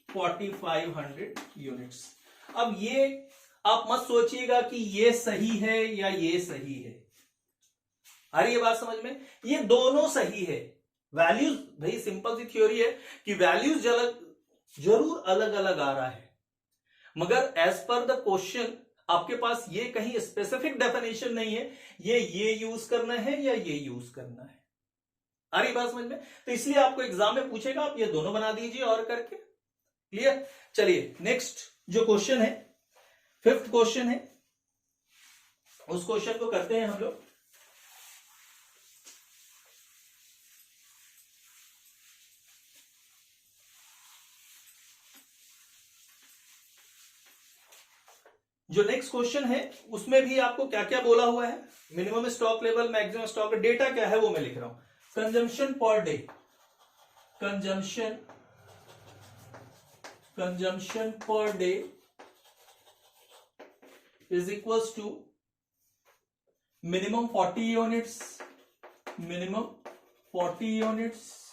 4500 यूनिट्स। अब ये आप मत सोचिएगा कि ये सही है या ये सही है, आ रही है बात समझ में? ये दोनों सही है। वैल्यूज, भाई सिंपल सी थ्योरी है कि वैल्यूज जरूर अलग अलग आ रहा है, मगर एज पर द क्वेश्चन आपके पास ये कहीं स्पेसिफिक डेफिनेशन नहीं है ये यूज करना है या ये यूज करना है। आ रही बात समझ में? तो इसलिए आपको एग्जाम में पूछेगा, आप ये दोनों बना दीजिए और करके। क्लियर। चलिए नेक्स्ट जो क्वेश्चन है, फिफ्थ क्वेश्चन है, उस क्वेश्चन को करते हैं हम लोग। जो नेक्स्ट क्वेश्चन है उसमें भी आपको क्या क्या बोला हुआ है, minimum stock level, maximum stock, data क्या है वो मैं लिख रहा हूं। Consumption per day, consumption per day is equals to minimum 40 units, minimum 40 units,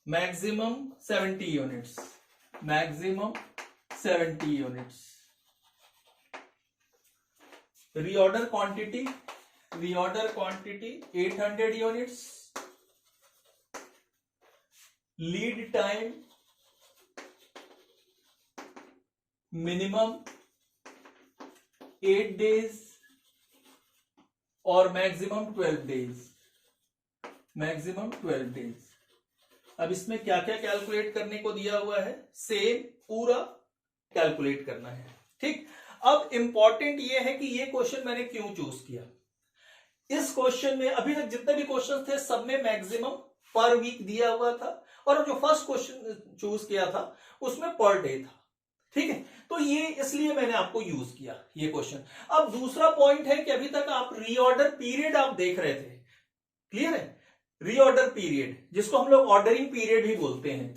maximum 70 units, maximum 70 units. Reorder quantity 800 units, lead time minimum 8 days और मैक्सिमम 12 डेज। Maximum 12 days. अब इसमें क्या क्या कैलकुलेट करने को दिया हुआ है, सेम पूरा कैलकुलेट करना है। ठीक, अब इंपॉर्टेंट ये है कि ये क्वेश्चन मैंने क्यों चूज किया। इस क्वेश्चन में अभी तक जितने भी क्वेश्चन थे सब में मैक्सिमम पर वीक दिया हुआ था, और जो फर्स्ट क्वेश्चन चूज किया था उसमें पर डे था। ठीक है, तो ये इसलिए मैंने आपको यूज किया ये क्वेश्चन। अब दूसरा पॉइंट है कि अभी तक आप रीऑर्डर पीरियड आप देख रहे थे, क्लियर है, रीऑर्डर पीरियड जिसको हम लोग ऑर्डरिंग पीरियड भी बोलते हैं,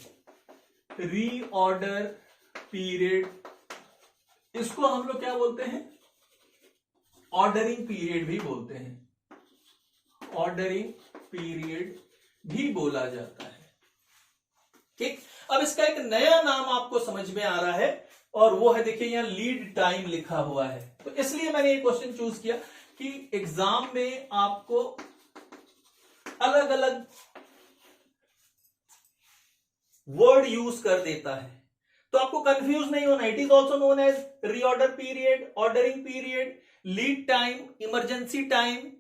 रीऑर्डर पीरियड, इसको हम लोग क्या बोलते हैं, ऑर्डरिंग पीरियड भी बोलते हैं, ऑर्डरिंग पीरियड भी बोला जाता है। ठीक, अब इसका एक नया नाम आपको समझ में आ रहा है, और वो है, देखिए यहां लीड टाइम लिखा हुआ है। तो इसलिए मैंने ये क्वेश्चन चूज किया कि एग्जाम में आपको अलग अलग वर्ड यूज कर देता है, तो आपको कंफ्यूज नहीं होना। It is also known as reorder period, ordering period, lead time, emergency time.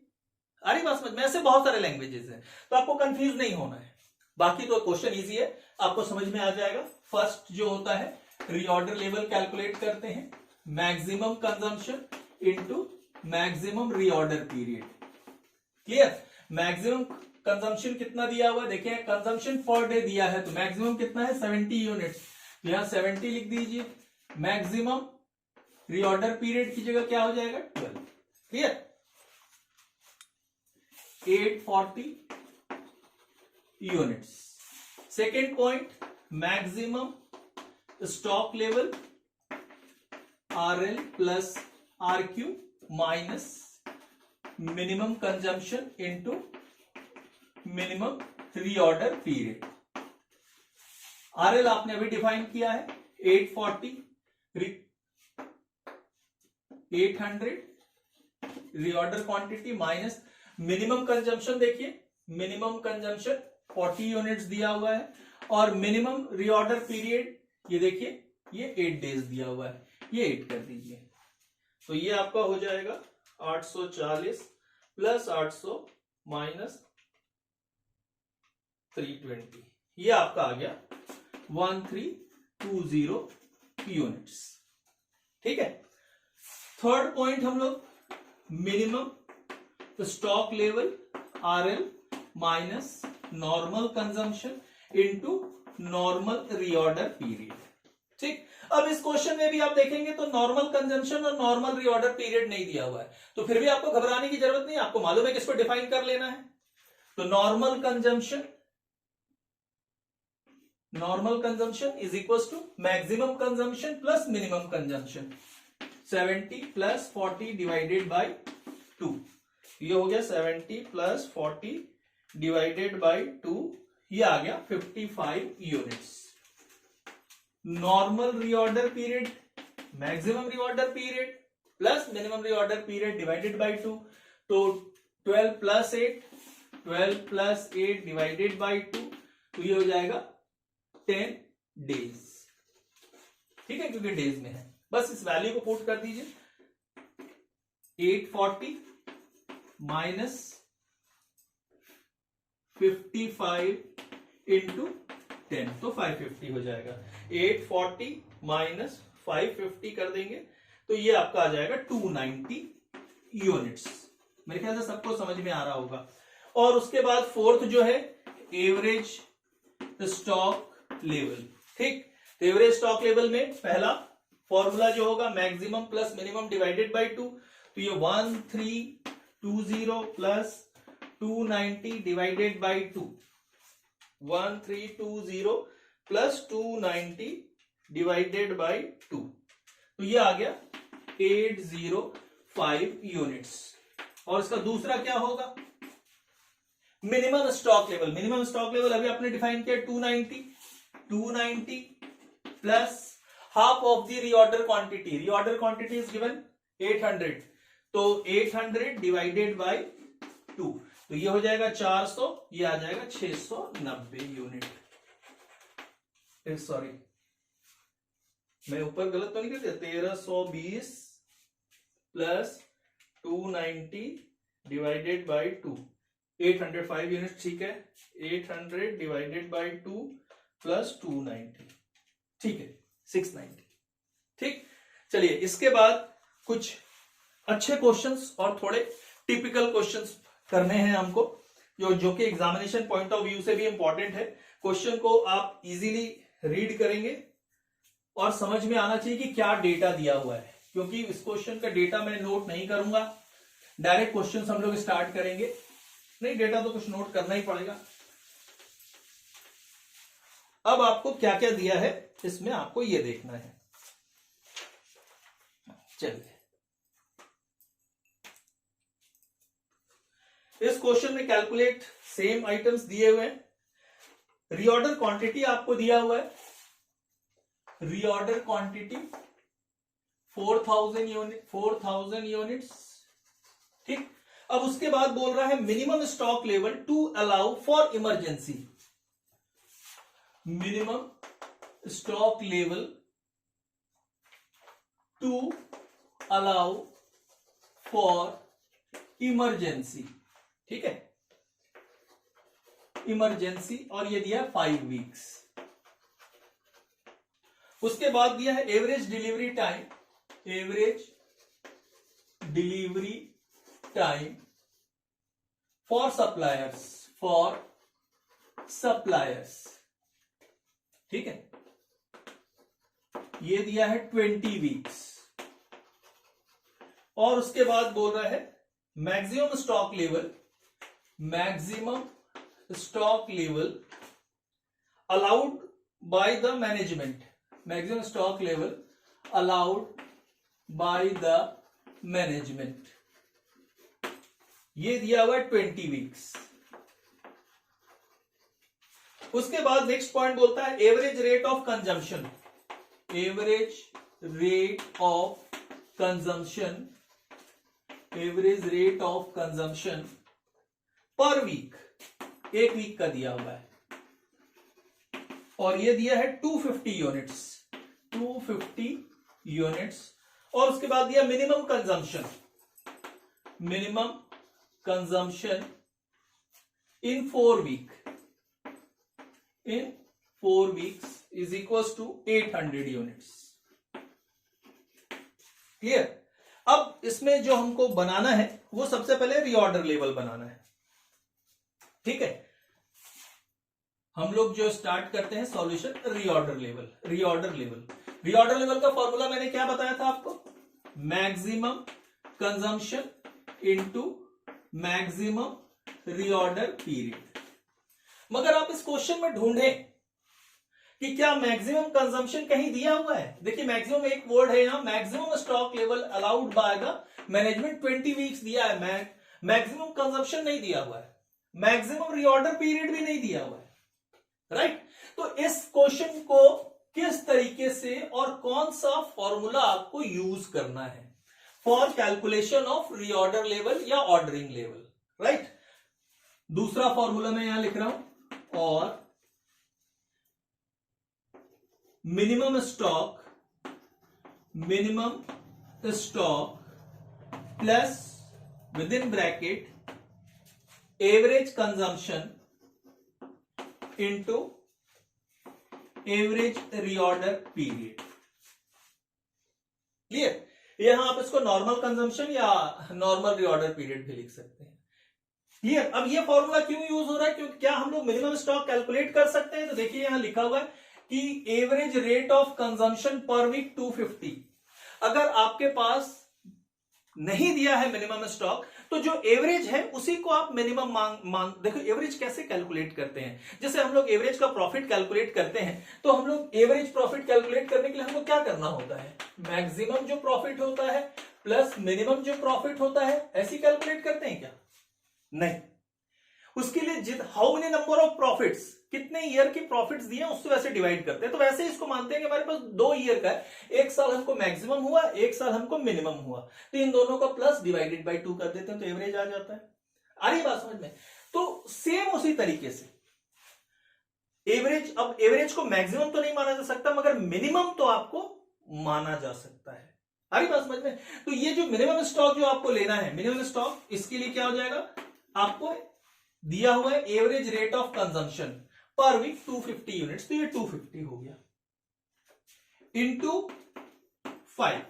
अरे बात समझ में, ऐसे बहुत सारे लैंग्वेजेस हैं, तो आपको कंफ्यूज नहीं होना है। बाकी तो क्वेश्चन इजी है, आपको समझ में आ जाएगा। फर्स्ट जो होता है, रीऑर्डर लेवल कैलकुलेट करते हैं, maximum consumption into maximum reorder period. Clear, maximum consumption कितना दिया हुआ है, देखिए कंजम्पशन पर डे दिया है, तो मैक्सिमम कितना है 70 यूनिट्स, यहां 70 लिख दीजिए। मैक्सिमम रीऑर्डर पीरियड की जगह क्या हो जाएगा 12। Clear, 840 units. Second point, maximum stock level RL plus RQ minus minimum consumption into minimum reorder period. RL आपने अभी डिफाइन किया है 840, 800 reorder quantity minus minimum consumption, देखिए मिनिमम कंजम्पशन 40 यूनिट्स दिया हुआ है, और मिनिमम रीऑर्डर पीरियड ये देखिए ये 8 डेज दिया हुआ है, ये 8 कर दीजिए, तो ये आपका हो जाएगा 840 प्लस 800 माइनस 320, ये आपका आ गया 1320 यूनिट्स। ठीक है, थर्ड पॉइंट हम लोग minimum stock level RL minus normal consumption into normal reorder period. ठीक, अब इस क्वेश्चन में भी आप देखेंगे तो नॉर्मल कंजम्पशन और नॉर्मल रीऑर्डर पीरियड नहीं दिया हुआ है, तो फिर भी आपको घबराने की जरूरत नहीं, आपको मालूम है किसको डिफाइन कर लेना है। तो normal consumption is equal to maximum consumption plus minimum consumption, 70 plus 40 divided by 2, ये हो गया 70 प्लस 40 डिवाइडेड बाई 2, ये आ गया 55 units. Normal reorder period, maximum reorder period plus minimum reorder period divided by 2, तो 12 प्लस 8 डिवाइडेड बाई 2, तो ये हो जाएगा 10 डेज। ठीक है, क्योंकि डेज में है, बस इस वैल्यू को पुट कर दीजिए, 840 माइनस 55 इंटू 10, तो 550 हो जाएगा। 840 माइनस 550 कर देंगे तो ये आपका आ जाएगा 290 यूनिट्स। मेरे ख्याल से सबको समझ में आ रहा होगा। और उसके बाद फोर्थ जो है एवरेज स्टॉक लेवल। ठीक, एवरेज स्टॉक लेवल में पहला फॉर्मूला जो होगा maximum plus minimum divided by 2, तो ये 1320 plus 290 divided by 2, 1320 plus 290 divided by 2, तो ये आ गया 805 यूनिट्स। और इसका दूसरा क्या होगा minimum stock level. Minimum stock level अभी आपने डिफाइन किया 290 plus half of the reorder quantity. Reorder quantity is given 800, तो 800 डिवाइडेड बाई 2, तो ये हो जाएगा 400, ये आ जाएगा 690 यूनिट। सॉरी, मैं ऊपर गलत तो नहीं कर दिया, 1320 प्लस 290 डिवाइडेड बाई 2, 805 यूनिट, ठीक है। 800 डिवाइडेड बाई 2 प्लस 290, ठीक है, 690, ठीक। चलिए इसके बाद कुछ अच्छे क्वेश्चंस और थोड़े टिपिकल क्वेश्चंस करने हैं हमको, जो कि एग्जामिनेशन पॉइंट ऑफ व्यू से भी इंपॉर्टेंट है। क्वेश्चन को आप इजीली रीड करेंगे और समझ में आना चाहिए कि क्या डेटा दिया हुआ है, क्योंकि इस क्वेश्चन का डेटा मैं नोट नहीं करूंगा, डायरेक्ट क्वेश्चन हम लोग स्टार्ट करेंगे। नहीं, डेटा तो कुछ नोट करना ही पड़ेगा। अब आपको क्या क्या दिया है इसमें आपको ये देखना है। चलिए इस क्वेश्चन में कैलकुलेट सेम आइटम्स दिए हुए हैं। रीऑर्डर क्वांटिटी आपको दिया हुआ है, रीऑर्डर क्वांटिटी 4000 यूनिट्स, ठीक। अब उसके बाद बोल रहा है minimum stock level to allow for emergency, minimum stock level to allow for emergency, ठीक है, इमरजेंसी, और ये दिया 5 वीक्स। उसके बाद दिया है average delivery time, average delivery time for suppliers, ठीक है, ये दिया है 20 वीक्स। और उसके बाद बोल रहा है maximum stock level, maximum stock level allowed by the management, maximum stock level allowed by the management, ये दिया हुआ है 20 वीक्स। उसके बाद नेक्स्ट पॉइंट बोलता है average rate of consumption, average rate of consumption, average rate of consumption per week, एक week का दिया हुआ है, और ये दिया है 250 यूनिट्स, 250 यूनिट्स। और उसके बाद दिया minimum consumption, minimum consumption in 4 week, in 4 weeks is equal to 800 units, clear. अब इसमें जो हमको बनाना है वो सबसे पहले रीऑर्डर लेवल बनाना है, ठीक है। हम लोग जो स्टार्ट करते हैं solution reorder level, reorder level, reorder level का फॉर्मूला मैंने क्या बताया था आपको, maximum consumption into maximum reorder period. मगर आप इस क्वेश्चन में ढूंढें कि क्या मैक्सिमम कंजम्पशन कहीं दिया हुआ है। देखिए मैक्सिमम एक वर्ड है यहां, maximum stock level allowed by the management 20 weeks दिया है, मैक्सिमम कंजम्पशन नहीं दिया हुआ है, मैक्सिमम रीऑर्डर पीरियड भी नहीं दिया हुआ है, राइट। तो इस क्वेश्चन को किस तरीके से और कौन सा फॉर्मूला आपको यूज करना है for calculation of reorder level या ऑर्डरिंग लेवल, राइट। दूसरा फॉर्मूला मैं यहां लिख रहा हूं, और minimum stock plus with in bracket average consumption into average reorder period, clear. यहां आप इसको नॉर्मल कंजम्पशन या नॉर्मल रीऑर्डर पीरियड भी लिख सकते हैं, क्लियर। अब ये फॉर्मूला क्यों यूज हो रहा है, क्योंकि क्या हम लोग मिनिमम स्टॉक कैलकुलेट कर सकते हैं। तो देखिए यहां लिखा हुआ है कि average rate of consumption per week 250। अगर आपके पास नहीं दिया है मिनिमम स्टॉक, तो जो एवरेज है उसी को आप मिनिमम मान देखो एवरेज कैसे कैलकुलेट करते हैं। जैसे हम लोग एवरेज का प्रॉफिट कैलकुलेट करते हैं, तो हम लोग एवरेज प्रॉफिट कैलकुलेट करने के लिए हमको क्या करना होता है, मैक्सिमम जो प्रॉफिट होता है प्लस मिनिमम जो प्रॉफिट होता है, ऐसी कैलकुलेट करते हैं क्या, नहीं। उसके लिए how many number of profits, कितने ईयर की प्रॉफिट्स दिए उससे वैसे डिवाइड करते हैं। तो वैसे इसको मानते हैं कि हमारे पास 2 ईयर का है, एक साल हमको मैक्सिमम हुआ, एक साल हमको मिनिमम हुआ, तो इन दोनों का प्लस डिवाइडेड बाय 2 कर देते हैं, तो एवरेज आ जाता है। आ रही बात समझ में। तो सेम उसी तरीके से एवरेज, अब एवरेज को मैक्सिमम तो नहीं माना जा सकता, मगर मिनिमम तो आपको माना जा सकता है। आ रही बात समझ में। तो ये जो मिनिमम स्टॉक जो आपको लेना है, मिनिमम स्टॉक, इसके लिए क्या हो जाएगा, आपको दिया हुआ है average rate of consumption per week 250 units, तो ये 250 हो गया इंटू 5।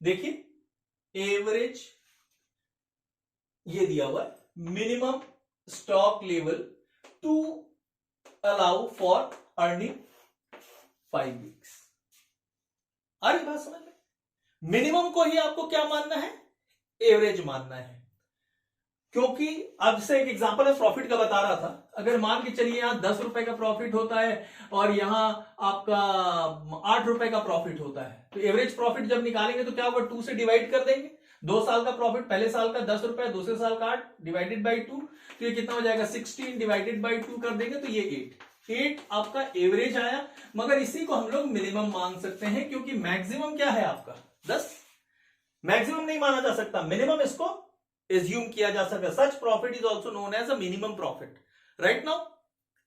देखिए एवरेज ये दिया हुआ है minimum stock level to allow for earning 5 weeks. अरे बात समझ में, मिनिमम को ही आपको क्या मानना है, एवरेज मानना है। क्योंकि अब से एक एग्जांपल है प्रॉफिट का बता रहा था, अगर मान के चलिए यहां 10 रुपए का प्रॉफिट होता है और यहां आपका 8 रुपए का प्रॉफिट होता है, तो एवरेज प्रॉफिट जब निकालेंगे तो क्या होगा, 2 से डिवाइड कर देंगे। 2 साल का प्रॉफिट, पहले साल का 10 रुपए, दूसरे साल का 8 डिवाइडेड बाई 2, तो ये कितना हो जाएगा 16 डिवाइडेड बाई 2 कर देंगे तो ये 8 आपका एवरेज आया। मगर इसी को हम लोग मिनिमम मान सकते हैं क्योंकि मैक्सिमम क्या है आपका 10, मैक्सिमम नहीं माना जा सकता, मिनिमम इसको एज्यूम किया जा सकता है। Such profit is also known as a minimum profit. Right now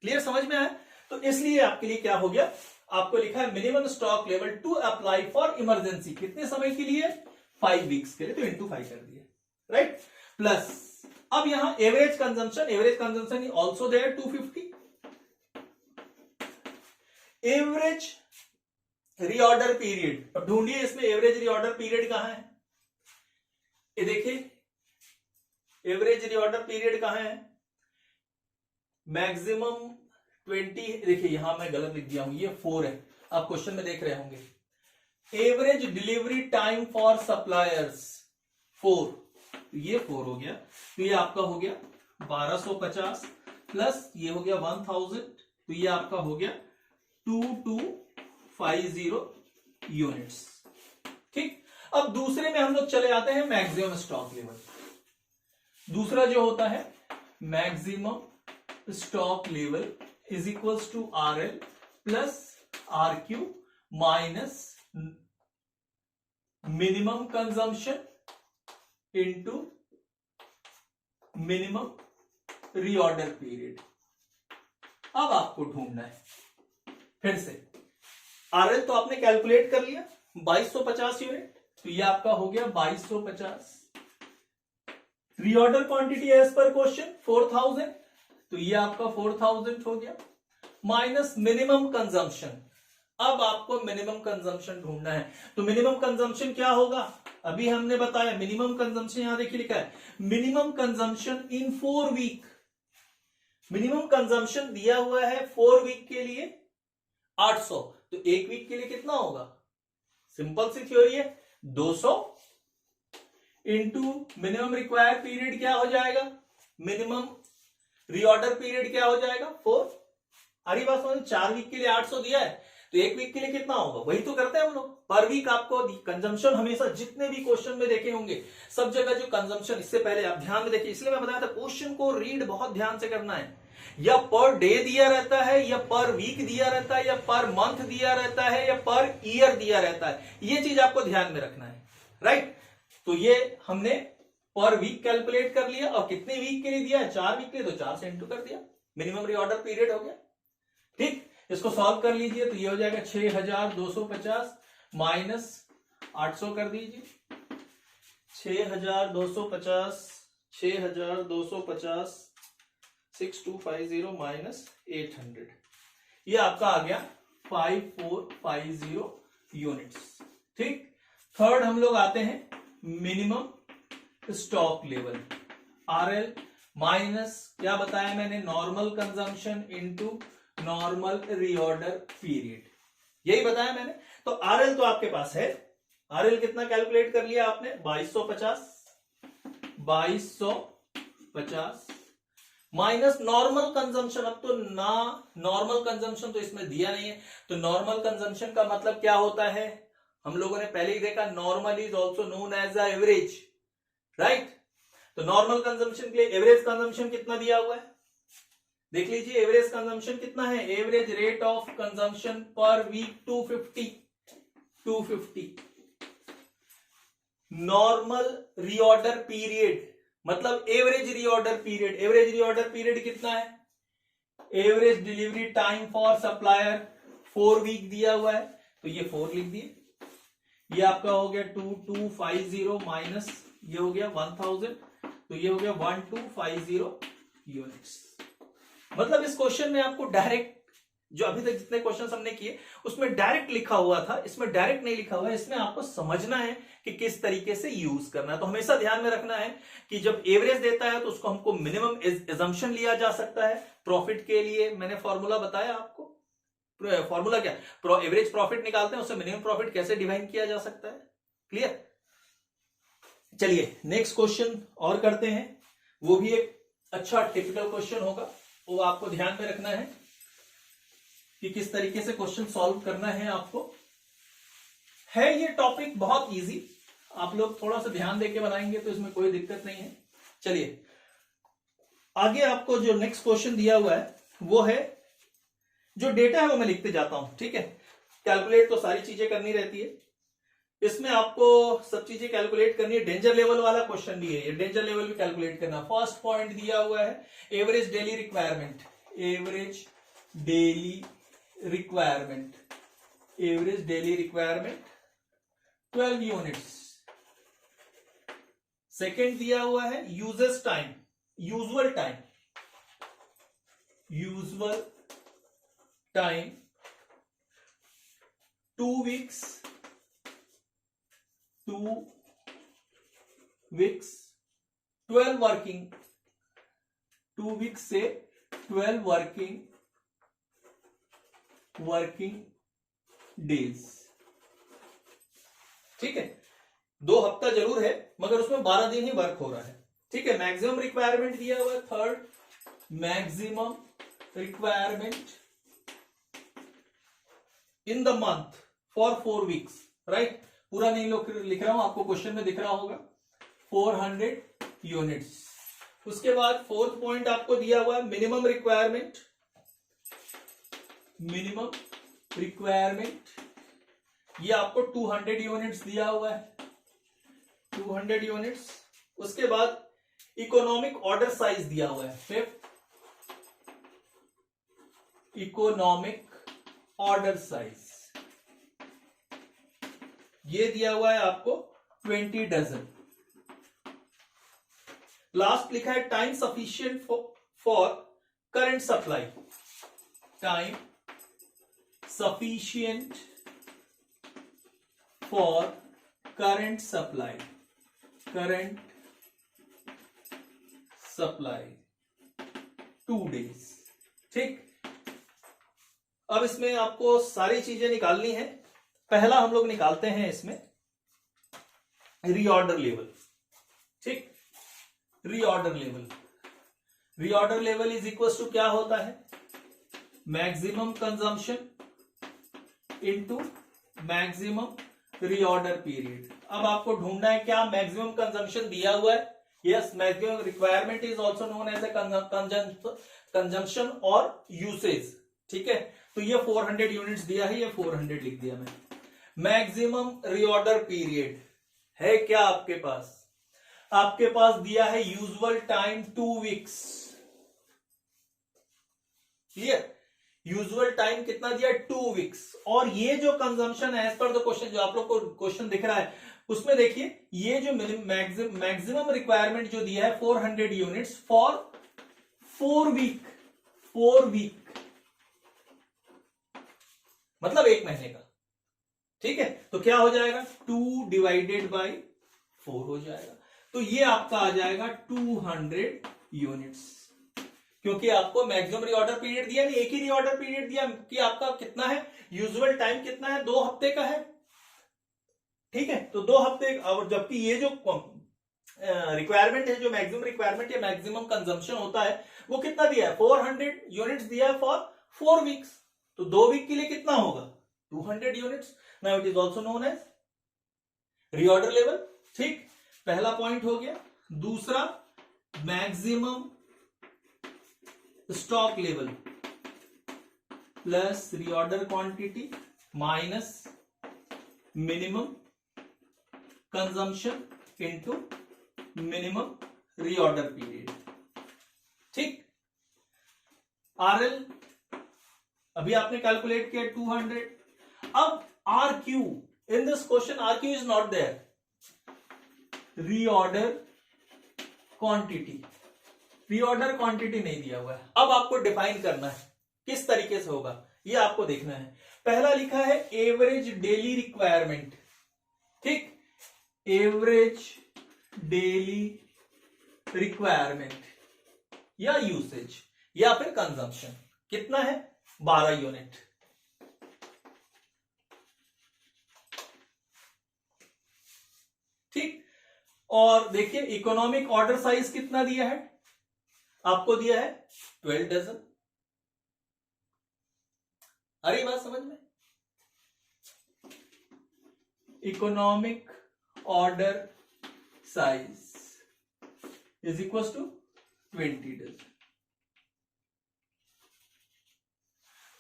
clear, समझ में आया? तो इसलिए आपके लिए क्या हो गया, आपको लिखा है minimum stock level to apply for emergency, कितने समय के लिए, 5 वीक्स के लिए, तो इंटू 5 कर दिए। राइट, प्लस अब यहां average consumption is also there 250। Average reorder period, अब ढूंढिए इसमें एवरेज रीऑर्डर पीरियड कहां है। ये देखिए एवरेज रीऑर्डर पीरियड कहां है, मैक्सिमम 20, देखिए यहां मैं गलत लिख दिया हूं, ये 4 है, आप क्वेश्चन में देख रहे होंगे। Average delivery time for suppliers 4, तो ये 4 हो गया, तो ये आपका हो गया 1250 प्लस ये हो गया 1000, तो ये आपका हो गया 2250 यूनिट्स। ठीक, अब दूसरे में हम लोग चले आते हैं मैक्सिमम स्टॉक लेवल। दूसरा जो होता है maximum stock level is equals to R L plus R Q minus minimum consumption into minimum reorder period. अब आपको ढूंढना है, फिर से आर एल तो आपने कैलकुलेट कर लिया 2250 यूनिट, तो ये आपका हो गया 2250। Reorder quantity as per question 4000, तो ये आपका 4000 हो गया माइनस मिनिमम कंजम्पशन। अब आपको मिनिमम कंजम्पशन ढूंढना है, तो मिनिमम कंजम्पशन क्या होगा, अभी हमने बताया मिनिमम कंजम्पशन, यहां देखिए लिखा है minimum consumption in 4 week. Minimum consumption दिया हुआ है 4 वीक के लिए 800, तो 1 वीक के लिए कितना होगा, सिंपल सी थ्योरी है, 200 इंटू मिनिमम रिक्वायर्ड पीरियड क्या हो जाएगा, मिनिमम रीऑर्डर पीरियड क्या हो जाएगा 4। अरे बात समझ, 4 वीक के लिए 800 दिया है, तो 1 वीक के लिए कितना होगा, वही तो करते हैं हम लोग पर वीक। आपको कंजम्पशन हमेशा जितने भी क्वेश्चन में देखे होंगे सब जगह जो कंजम्पशन, इससे पहले आप ध्यान में देखिए, इसलिए मैं बताया था क्वेश्चन को रीड बहुत ध्यान से करना है। या पर डे दिया रहता है, या पर वीक दिया रहता है, या पर मंथ दिया रहता है, या पर ईयर दिया रहता है, ये चीज आपको ध्यान में रखना है। राइट, तो ये हमने पर वीक कैलकुलेट कर लिया, और कितने वीक के लिए दिया है, 4 वीक के लिए, तो 4 से इंटू कर दिया, मिनिमम रीऑर्डर पीरियड हो गया। ठीक, इसको सॉल्व कर लीजिए, तो ये हो जाएगा 6250 माइनस 800 कर दीजिए, 6250 6250 माइनस 800, ये आपका आ गया 5450 यूनिट्स। ठीक, थर्ड हम लोग आते हैं minimum stock level, RL minus क्या बताया मैंने, normal consumption into normal reorder period, यही बताया मैंने। तो आरएल तो आपके पास है, आरएल कितना कैलकुलेट कर लिया आपने, 2250 माइनस नॉर्मल कंजम्पशन। अब तो ना नॉर्मल कंजम्पशन तो इसमें दिया नहीं है, तो नॉर्मल कंजम्पशन का मतलब क्या होता है, हम लोगों ने पहले ही देखा, normal is also known as a average. Right, तो नॉर्मल कंजम्पशन के लिए एवरेज कंजम्पशन कितना दिया हुआ है, देख लीजिए एवरेज कंजम्पशन कितना है, average rate of consumption per week 250। Normal reorder period मतलब average reorder period, average reorder period कितना है, average delivery time for supplier 4 week दिया हुआ है, तो ये 4 लिख दिए, ये आपका हो गया 2250 माइनस ये हो गया 1000, तो ये हो गया 1250 यूनिट्स। मतलब इस क्वेश्चन में आपको डायरेक्ट, जो अभी तक जितने क्वेश्चन हमने किए उसमें डायरेक्ट लिखा हुआ था, इसमें डायरेक्ट नहीं लिखा हुआ है। इसमें आपको समझना है कि किस तरीके से यूज करना है। तो हमेशा ध्यान में रखना है कि जब एवरेज देता है तो उसको हमको मिनिमम एजम्पशन लिया जा सकता है। प्रॉफिट के लिए मैंने फॉर्मूला बताया आपको, फॉर्मूला क्या, एवरेज प्रॉफिट निकालते हैं, उससे मिनिमम प्रॉफिट कैसे डिवाइन किया जा सकता है। क्लियर। चलिए नेक्स्ट क्वेश्चन और करते हैं, वो भी एक अच्छा टिपिकल क्वेश्चन होगा, वो आपको ध्यान में रखना है कि किस तरीके से क्वेश्चन सॉल्व करना है आपको। है ये टॉपिक बहुत इजी, आप लोग थोड़ा सा ध्यान देके बनाएंगे तो इसमें कोई दिक्कत नहीं है। चलिए आगे आपको जो नेक्स्ट क्वेश्चन दिया हुआ है वो है, जो डेटा है वो मैं लिखते जाता हूं, ठीक है। कैलकुलेट तो सारी चीजें करनी रहती है, इसमें आपको सब चीजें कैलकुलेट करनी है। डेंजर लेवल वाला क्वेश्चन भी है, ये डेंजर लेवल भी कैलकुलेट करना। फर्स्ट पॉइंट दिया हुआ है average daily requirement, average daily requirement, average daily requirement 12 units. Second दिया हुआ है uses time, usual time, usual time 2 weeks, 2 weeks 12 working, 2 weeks से 12 वर्किंग डेज, ठीक है। 2 हफ्ता जरूर है मगर उसमें 12 दिन ही वर्क हो रहा है, ठीक है। मैक्सिमम रिक्वायरमेंट दिया हुआ है, third maximum requirement in the month for 4 weeks, right. पूरा नहीं लिख रहा हूं, आपको क्वेश्चन में दिख रहा होगा 400 यूनिट्स। उसके बाद फोर्थ पॉइंट आपको दिया हुआ है मिनिमम रिक्वायरमेंट, मिनिमम रिक्वायरमेंट ये आपको 200 यूनिट्स दिया हुआ है, 200 यूनिट्स। उसके बाद इकोनॉमिक ऑर्डर साइज दिया हुआ है, फिफ्थ इकोनॉमिक ऑर्डर साइज ये दिया हुआ है आपको 20 डजन। लास्ट लिखा है time sufficient for current supply, time sufficient for current supply, current supply 2 days, ठीक। अब इसमें आपको सारी चीजें निकालनी है। पहला हम लोग निकालते हैं इसमें रीऑर्डर लेवल, ठीक। Reorder level, reorder level is equal to क्या होता है, maximum consumption into maximum reorder period. अब आपको ढूंढना है क्या मैक्सिमम कंजम्पशन दिया हुआ है, yes. Maximum requirement is also known as a consumption और यूसेज, ठीक है। तो ये 400 यूनिट्स दिया है, ये 400 लिख दिया मैं। मैक्सिमम रीऑर्डर पीरियड है क्या आपके पास, आपके पास दिया है usual time 2 weeks, clear. Usual time कितना दिया, 2 वीक्स। और ये जो कंजम्पशन है एज पर द क्वेश्चन, जो आप लोग को क्वेश्चन दिख रहा है उसमें देखिए ये जो मैक्सिमम रिक्वायरमेंट जो दिया है 400 यूनिट्स फॉर 4 वीक, 4 वीक मतलब 1 महीने का, ठीक है। तो क्या हो जाएगा 2 डिवाइडेड बाई 4 हो जाएगा। तो ये आपका आ जाएगा 200 यूनिट्स, क्योंकि आपको मैक्सिमम रीऑर्डर पीरियड दिया नहीं, एक ही रीऑर्डर पीरियड दिया कि आपका कितना है, यूजुअल टाइम कितना है, 2 हफ्ते का है, ठीक है। तो 2 हफ्ते, और जबकि ये जो रिक्वायरमेंट है, जो मैक्सिमम रिक्वायरमेंट या मैक्सिमम कंजम्पशन होता है वो कितना दिया है, 400 यूनिट्स दिया है फॉर 4 वीक्स। तो 2 वीक के लिए कितना होगा, 200 units. Now it is also known as reorder level, ठीक। पहला पॉइंट हो गया। दूसरा maximum stock level plus reorder quantity minus minimum consumption into minimum reorder period, ठीक। आरएल अभी आपने कैलकुलेट किया 200। अब R Q, in this question R Q is not there, reorder quantity reorder quantity नहीं दिया हुआ है। अब आपको डिफाइन करना है किस तरीके से होगा, ये आपको देखना है। पहला लिखा है एवरेज डेली रिक्वायरमेंट, ठीक, एवरेज डेली रिक्वायरमेंट या यूसेज या फिर कंजम्पशन कितना है, 12 यूनिट। ठीक, और देखिए इकोनॉमिक ऑर्डर साइज कितना दिया है, आपको दिया है 12 डजन। अरे बात समझ में, economic order size is equal to 20 dozen.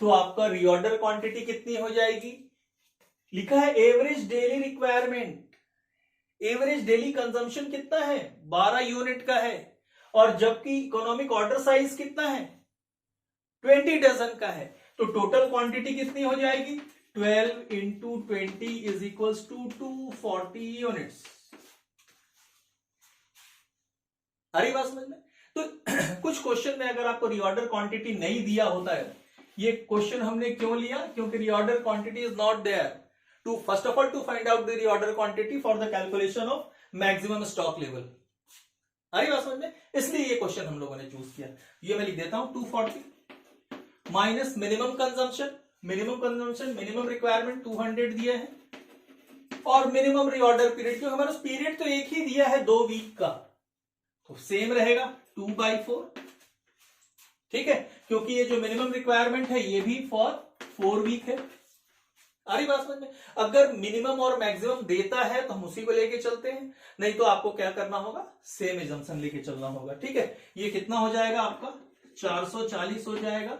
तो आपका रीऑर्डर क्वांटिटी कितनी हो जाएगी, लिखा है average daily requirement, average daily consumption कितना है, 12 यूनिट का है, और जबकि इकोनॉमिक ऑर्डर साइज कितना है, 20 डजन का है। तो टोटल क्वांटिटी कितनी हो जाएगी, 12 into 20 is equal to 240 units. अरे बात समझ में। तो कुछ क्वेश्चन में अगर आपको रीऑर्डर क्वांटिटी नहीं दिया होता है, ये क्वेश्चन हमने क्यों लिया, क्योंकि reorder quantity is not there to first of all to find out the reorder quantity for the calculation of maximum stock level. अरे बात समझ में, इसलिए ये क्वेश्चन हम लोगों ने चूज किया। ये मैं लिख देता हूं 240 minus minimum consumption, minimum requirement 200 दिया है, और मिनिमम रीऑर्डर पीरियड, क्योंकि हमारा पीरियड तो एक ही दिया है 2 वीक का, तो सेम रहेगा 2/4। ठीक है, क्योंकि ये जो मिनिमम रिक्वायरमेंट है ये भी फॉर 4 वीक है। अरे बात समझ में, अगर मिनिमम और मैक्सिमम देता है तो हम उसी को लेके चलते हैं, नहीं तो आपको क्या करना होगा, सेम एजम्पशन लेके चलना होगा। ठीक है, ये कितना हो जाएगा आपका 440 हो जाएगा,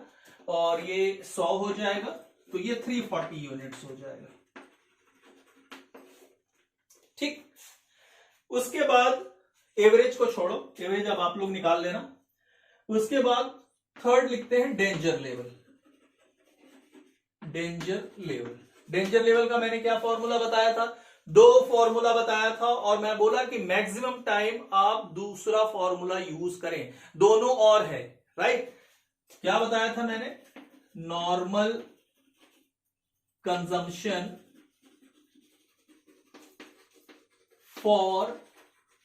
और ये 100 हो जाएगा, तो ये 340 यूनिट्स हो जाएगा। ठीक, उसके बाद एवरेज को छोड़ो, एवरेज अब आप लोग निकाल लेना। उसके बाद थर्ड लिखते हैं डेंजर लेवल। डेंजर लेवल का मैंने क्या फॉर्मूला बताया था, 2 फॉर्मूला बताया था, और मैं बोला कि मैक्सिमम टाइम आप दूसरा फॉर्मूला यूज करें, दोनों और है, राइट। क्या बताया था मैंने, नॉर्मल कंजम्पशन फॉर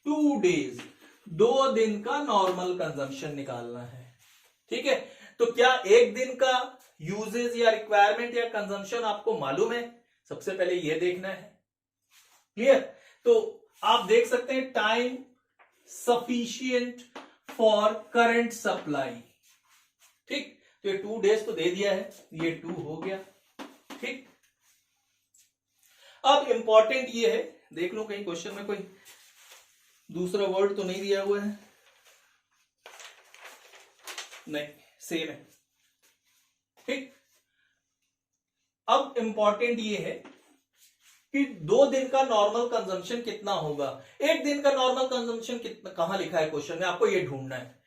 2 डेज, 2 दिन का नॉर्मल कंजम्पशन निकालना है। ठीक है, तो क्या एक दिन का यूजेज या रिक्वायरमेंट या कंजम्पशन आपको मालूम है, सबसे पहले यह देखना है। क्लियर, तो आप देख सकते हैं time sufficient for current supply. ठीक, तो ये 2 डेज तो दे दिया है, ये 2 हो गया। ठीक, अब इंपॉर्टेंट ये है, देख लो कहीं क्वेश्चन में कोई दूसरा वर्ड तो नहीं दिया हुआ है, नहीं, सेम है। ठीक, अब इंपॉर्टेंट ये है कि 2 दिन का नॉर्मल कंजम्पशन कितना होगा। एक दिन का नॉर्मल कंजम्पशन कितना, कहां लिखा है क्वेश्चन में, आपको ये ढूंढना है।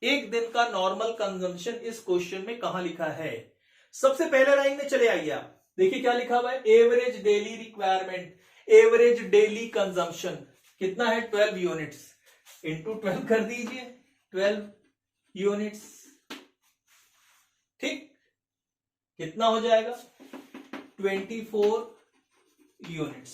एक दिन का नॉर्मल कंजम्पशन इस क्वेश्चन में कहां लिखा है, सबसे पहले लाइन में चले आइए आप, देखिए क्या लिखा हुआ है, average daily requirement, average daily consumption कितना है, 12 यूनिट्स, इंटू 12 कर दीजिए, 12 यूनिट्स। ठीक, कितना हो जाएगा, 24 यूनिट्स।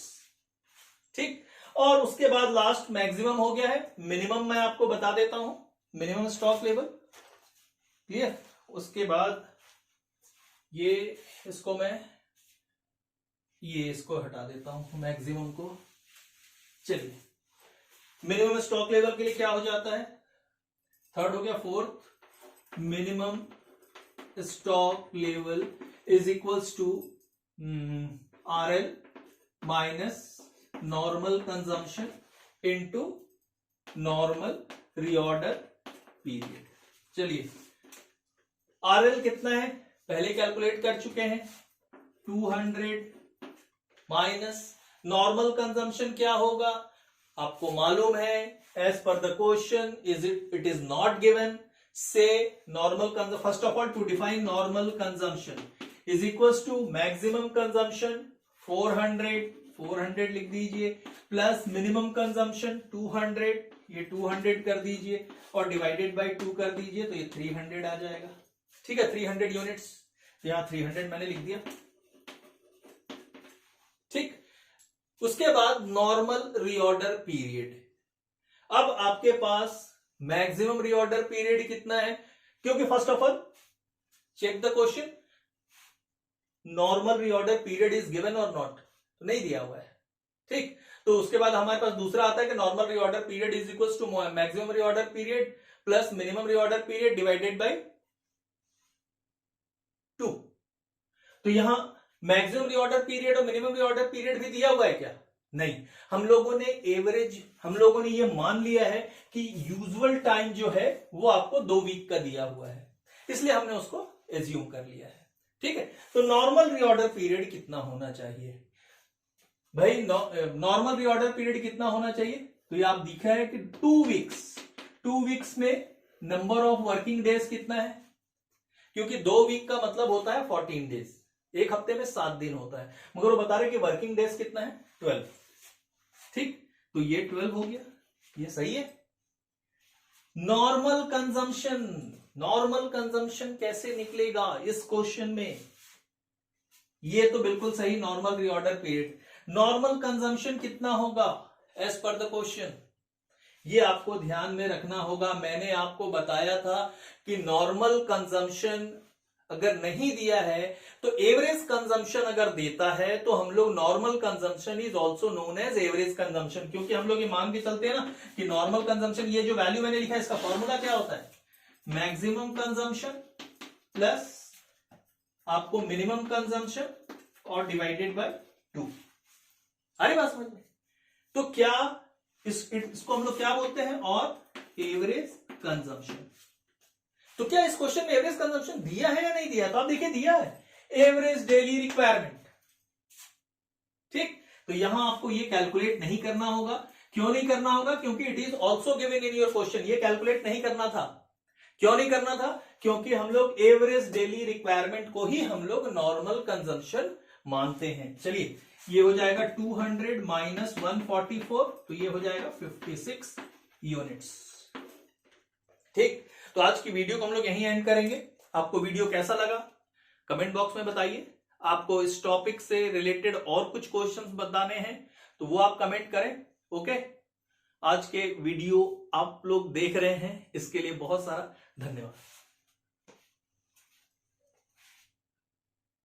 ठीक, और उसके बाद लास्ट मैक्सिमम हो गया है, मिनिमम मैं आपको बता देता हूं, मिनिमम स्टॉक लेवल। क्लियर, उसके बाद ये इसको मैं इसको हटा देता हूं, मैक्सिमम को। चलिए, मिनिमम स्टॉक लेवल के लिए क्या हो जाता है, थर्ड हो गया, fourth minimum stock level is equals to RL minus normal consumption into normal reorder period. चलिए, RL कितना है पहले कैलकुलेट कर चुके हैं, 200 माइनस नॉर्मल कंजम्पशन क्या होगा, आपको मालूम है, as per the question it is not given. से normal consumption, first of all to define normal consumption is equals to maximum consumption 400 400 लिख दीजिए, प्लस मिनिमम कंजम्पशन 200, ये 200 कर दीजिए और डिवाइडेड बाय 2 कर दीजिए, तो ये 300 आ जाएगा। ठीक है, 300 यूनिट्स, यहां 300 मैंने लिख दिया। ठीक, उसके बाद नॉर्मल रीऑर्डर पीरियड। अब आपके पास मैक्सिमम रीऑर्डर पीरियड कितना है, क्योंकि first of all check the question, normal reorder period is given और नॉट, नहीं दिया हुआ है। ठीक, तो उसके बाद हमारे पास दूसरा आता है कि normal reorder period is equal to maximum reorder period plus minimum reorder period divided by 2। तो यहां मैक्सिमम रीऑर्डर पीरियड और मिनिमम रीऑर्डर पीरियड भी दिया हुआ है क्या? नहीं, हम लोगों ने एवरेज, हम लोगों ने ये मान लिया है कि यूजुअल टाइम जो है वो आपको 2 वीक का दिया हुआ है, इसलिए हमने उसको एज्यूम कर लिया है। ठीक है, तो नॉर्मल रीऑर्डर पीरियड कितना होना चाहिए भाई? नॉर्मल रीऑर्डर पीरियड कितना होना चाहिए? तो ये आप दिखा है कि 2 वीक्स, 2 वीक्स में नंबर ऑफ वर्किंग डेज कितना है? क्योंकि 2 वीक का मतलब होता है 14 डेज, एक हफ्ते में 7 दिन होता है, मगर वो बता रहे कि वर्किंग डेज कितना है? 12। ठीक, तो ये 12 हो गया, ये सही है। नॉर्मल कंजम्पशन, नॉर्मल कंजम्पशन कैसे निकलेगा इस क्वेश्चन में? ये तो बिल्कुल सही, normal reorder period. Normal consumption कितना होगा एज पर द क्वेश्चन? ये आपको ध्यान में रखना होगा। मैंने आपको बताया था कि नॉर्मल कंजम्पशन अगर नहीं दिया है तो एवरेज कंजम्पशन अगर देता है तो हम लोग normal consumption is also known as average consumption, क्योंकि हम लोग ये मान के चलते हैं ना कि नॉर्मल कंजम्पशन, ये जो वैल्यू मैंने लिखा है इसका फॉर्मूला क्या होता है? मैक्सिमम कंजम्पशन प्लस आपको मिनिमम कंजम्पशन और डिवाइडेड बाय 2। अरे बात समझ में? तो क्या इसको हम लोग क्या बोलते हैं? और एवरेज कंजम्पशन। तो क्या इस क्वेश्चन में एवरेज कंजम्पशन दिया है या नहीं दिया? तो आप देखिए दिया है, एवरेज डेली रिक्वायरमेंट। ठीक, तो यहां आपको ये कैलकुलेट नहीं करना होगा। क्यों नहीं करना होगा? क्योंकि it is also given in your question. ये कैलकुलेट नहीं करना था। क्यों नहीं करना था? क्योंकि हम लोग एवरेज डेली रिक्वायरमेंट को ही हम लोग नॉर्मल कंजम्पशन मानते हैं। चलिए, ये हो जाएगा 200 माइनस 144, तो ये हो जाएगा 56 यूनिट्स। ठीक, तो आज की वीडियो को हम लोग यहीं एंड करेंगे। आपको वीडियो कैसा लगा कमेंट बॉक्स में बताइए। आपको इस टॉपिक से रिलेटेड और कुछ क्वेश्चंस बताने हैं तो वो आप कमेंट करें। ओके, आज के वीडियो आप लोग देख रहे हैं इसके लिए बहुत सारा धन्यवाद।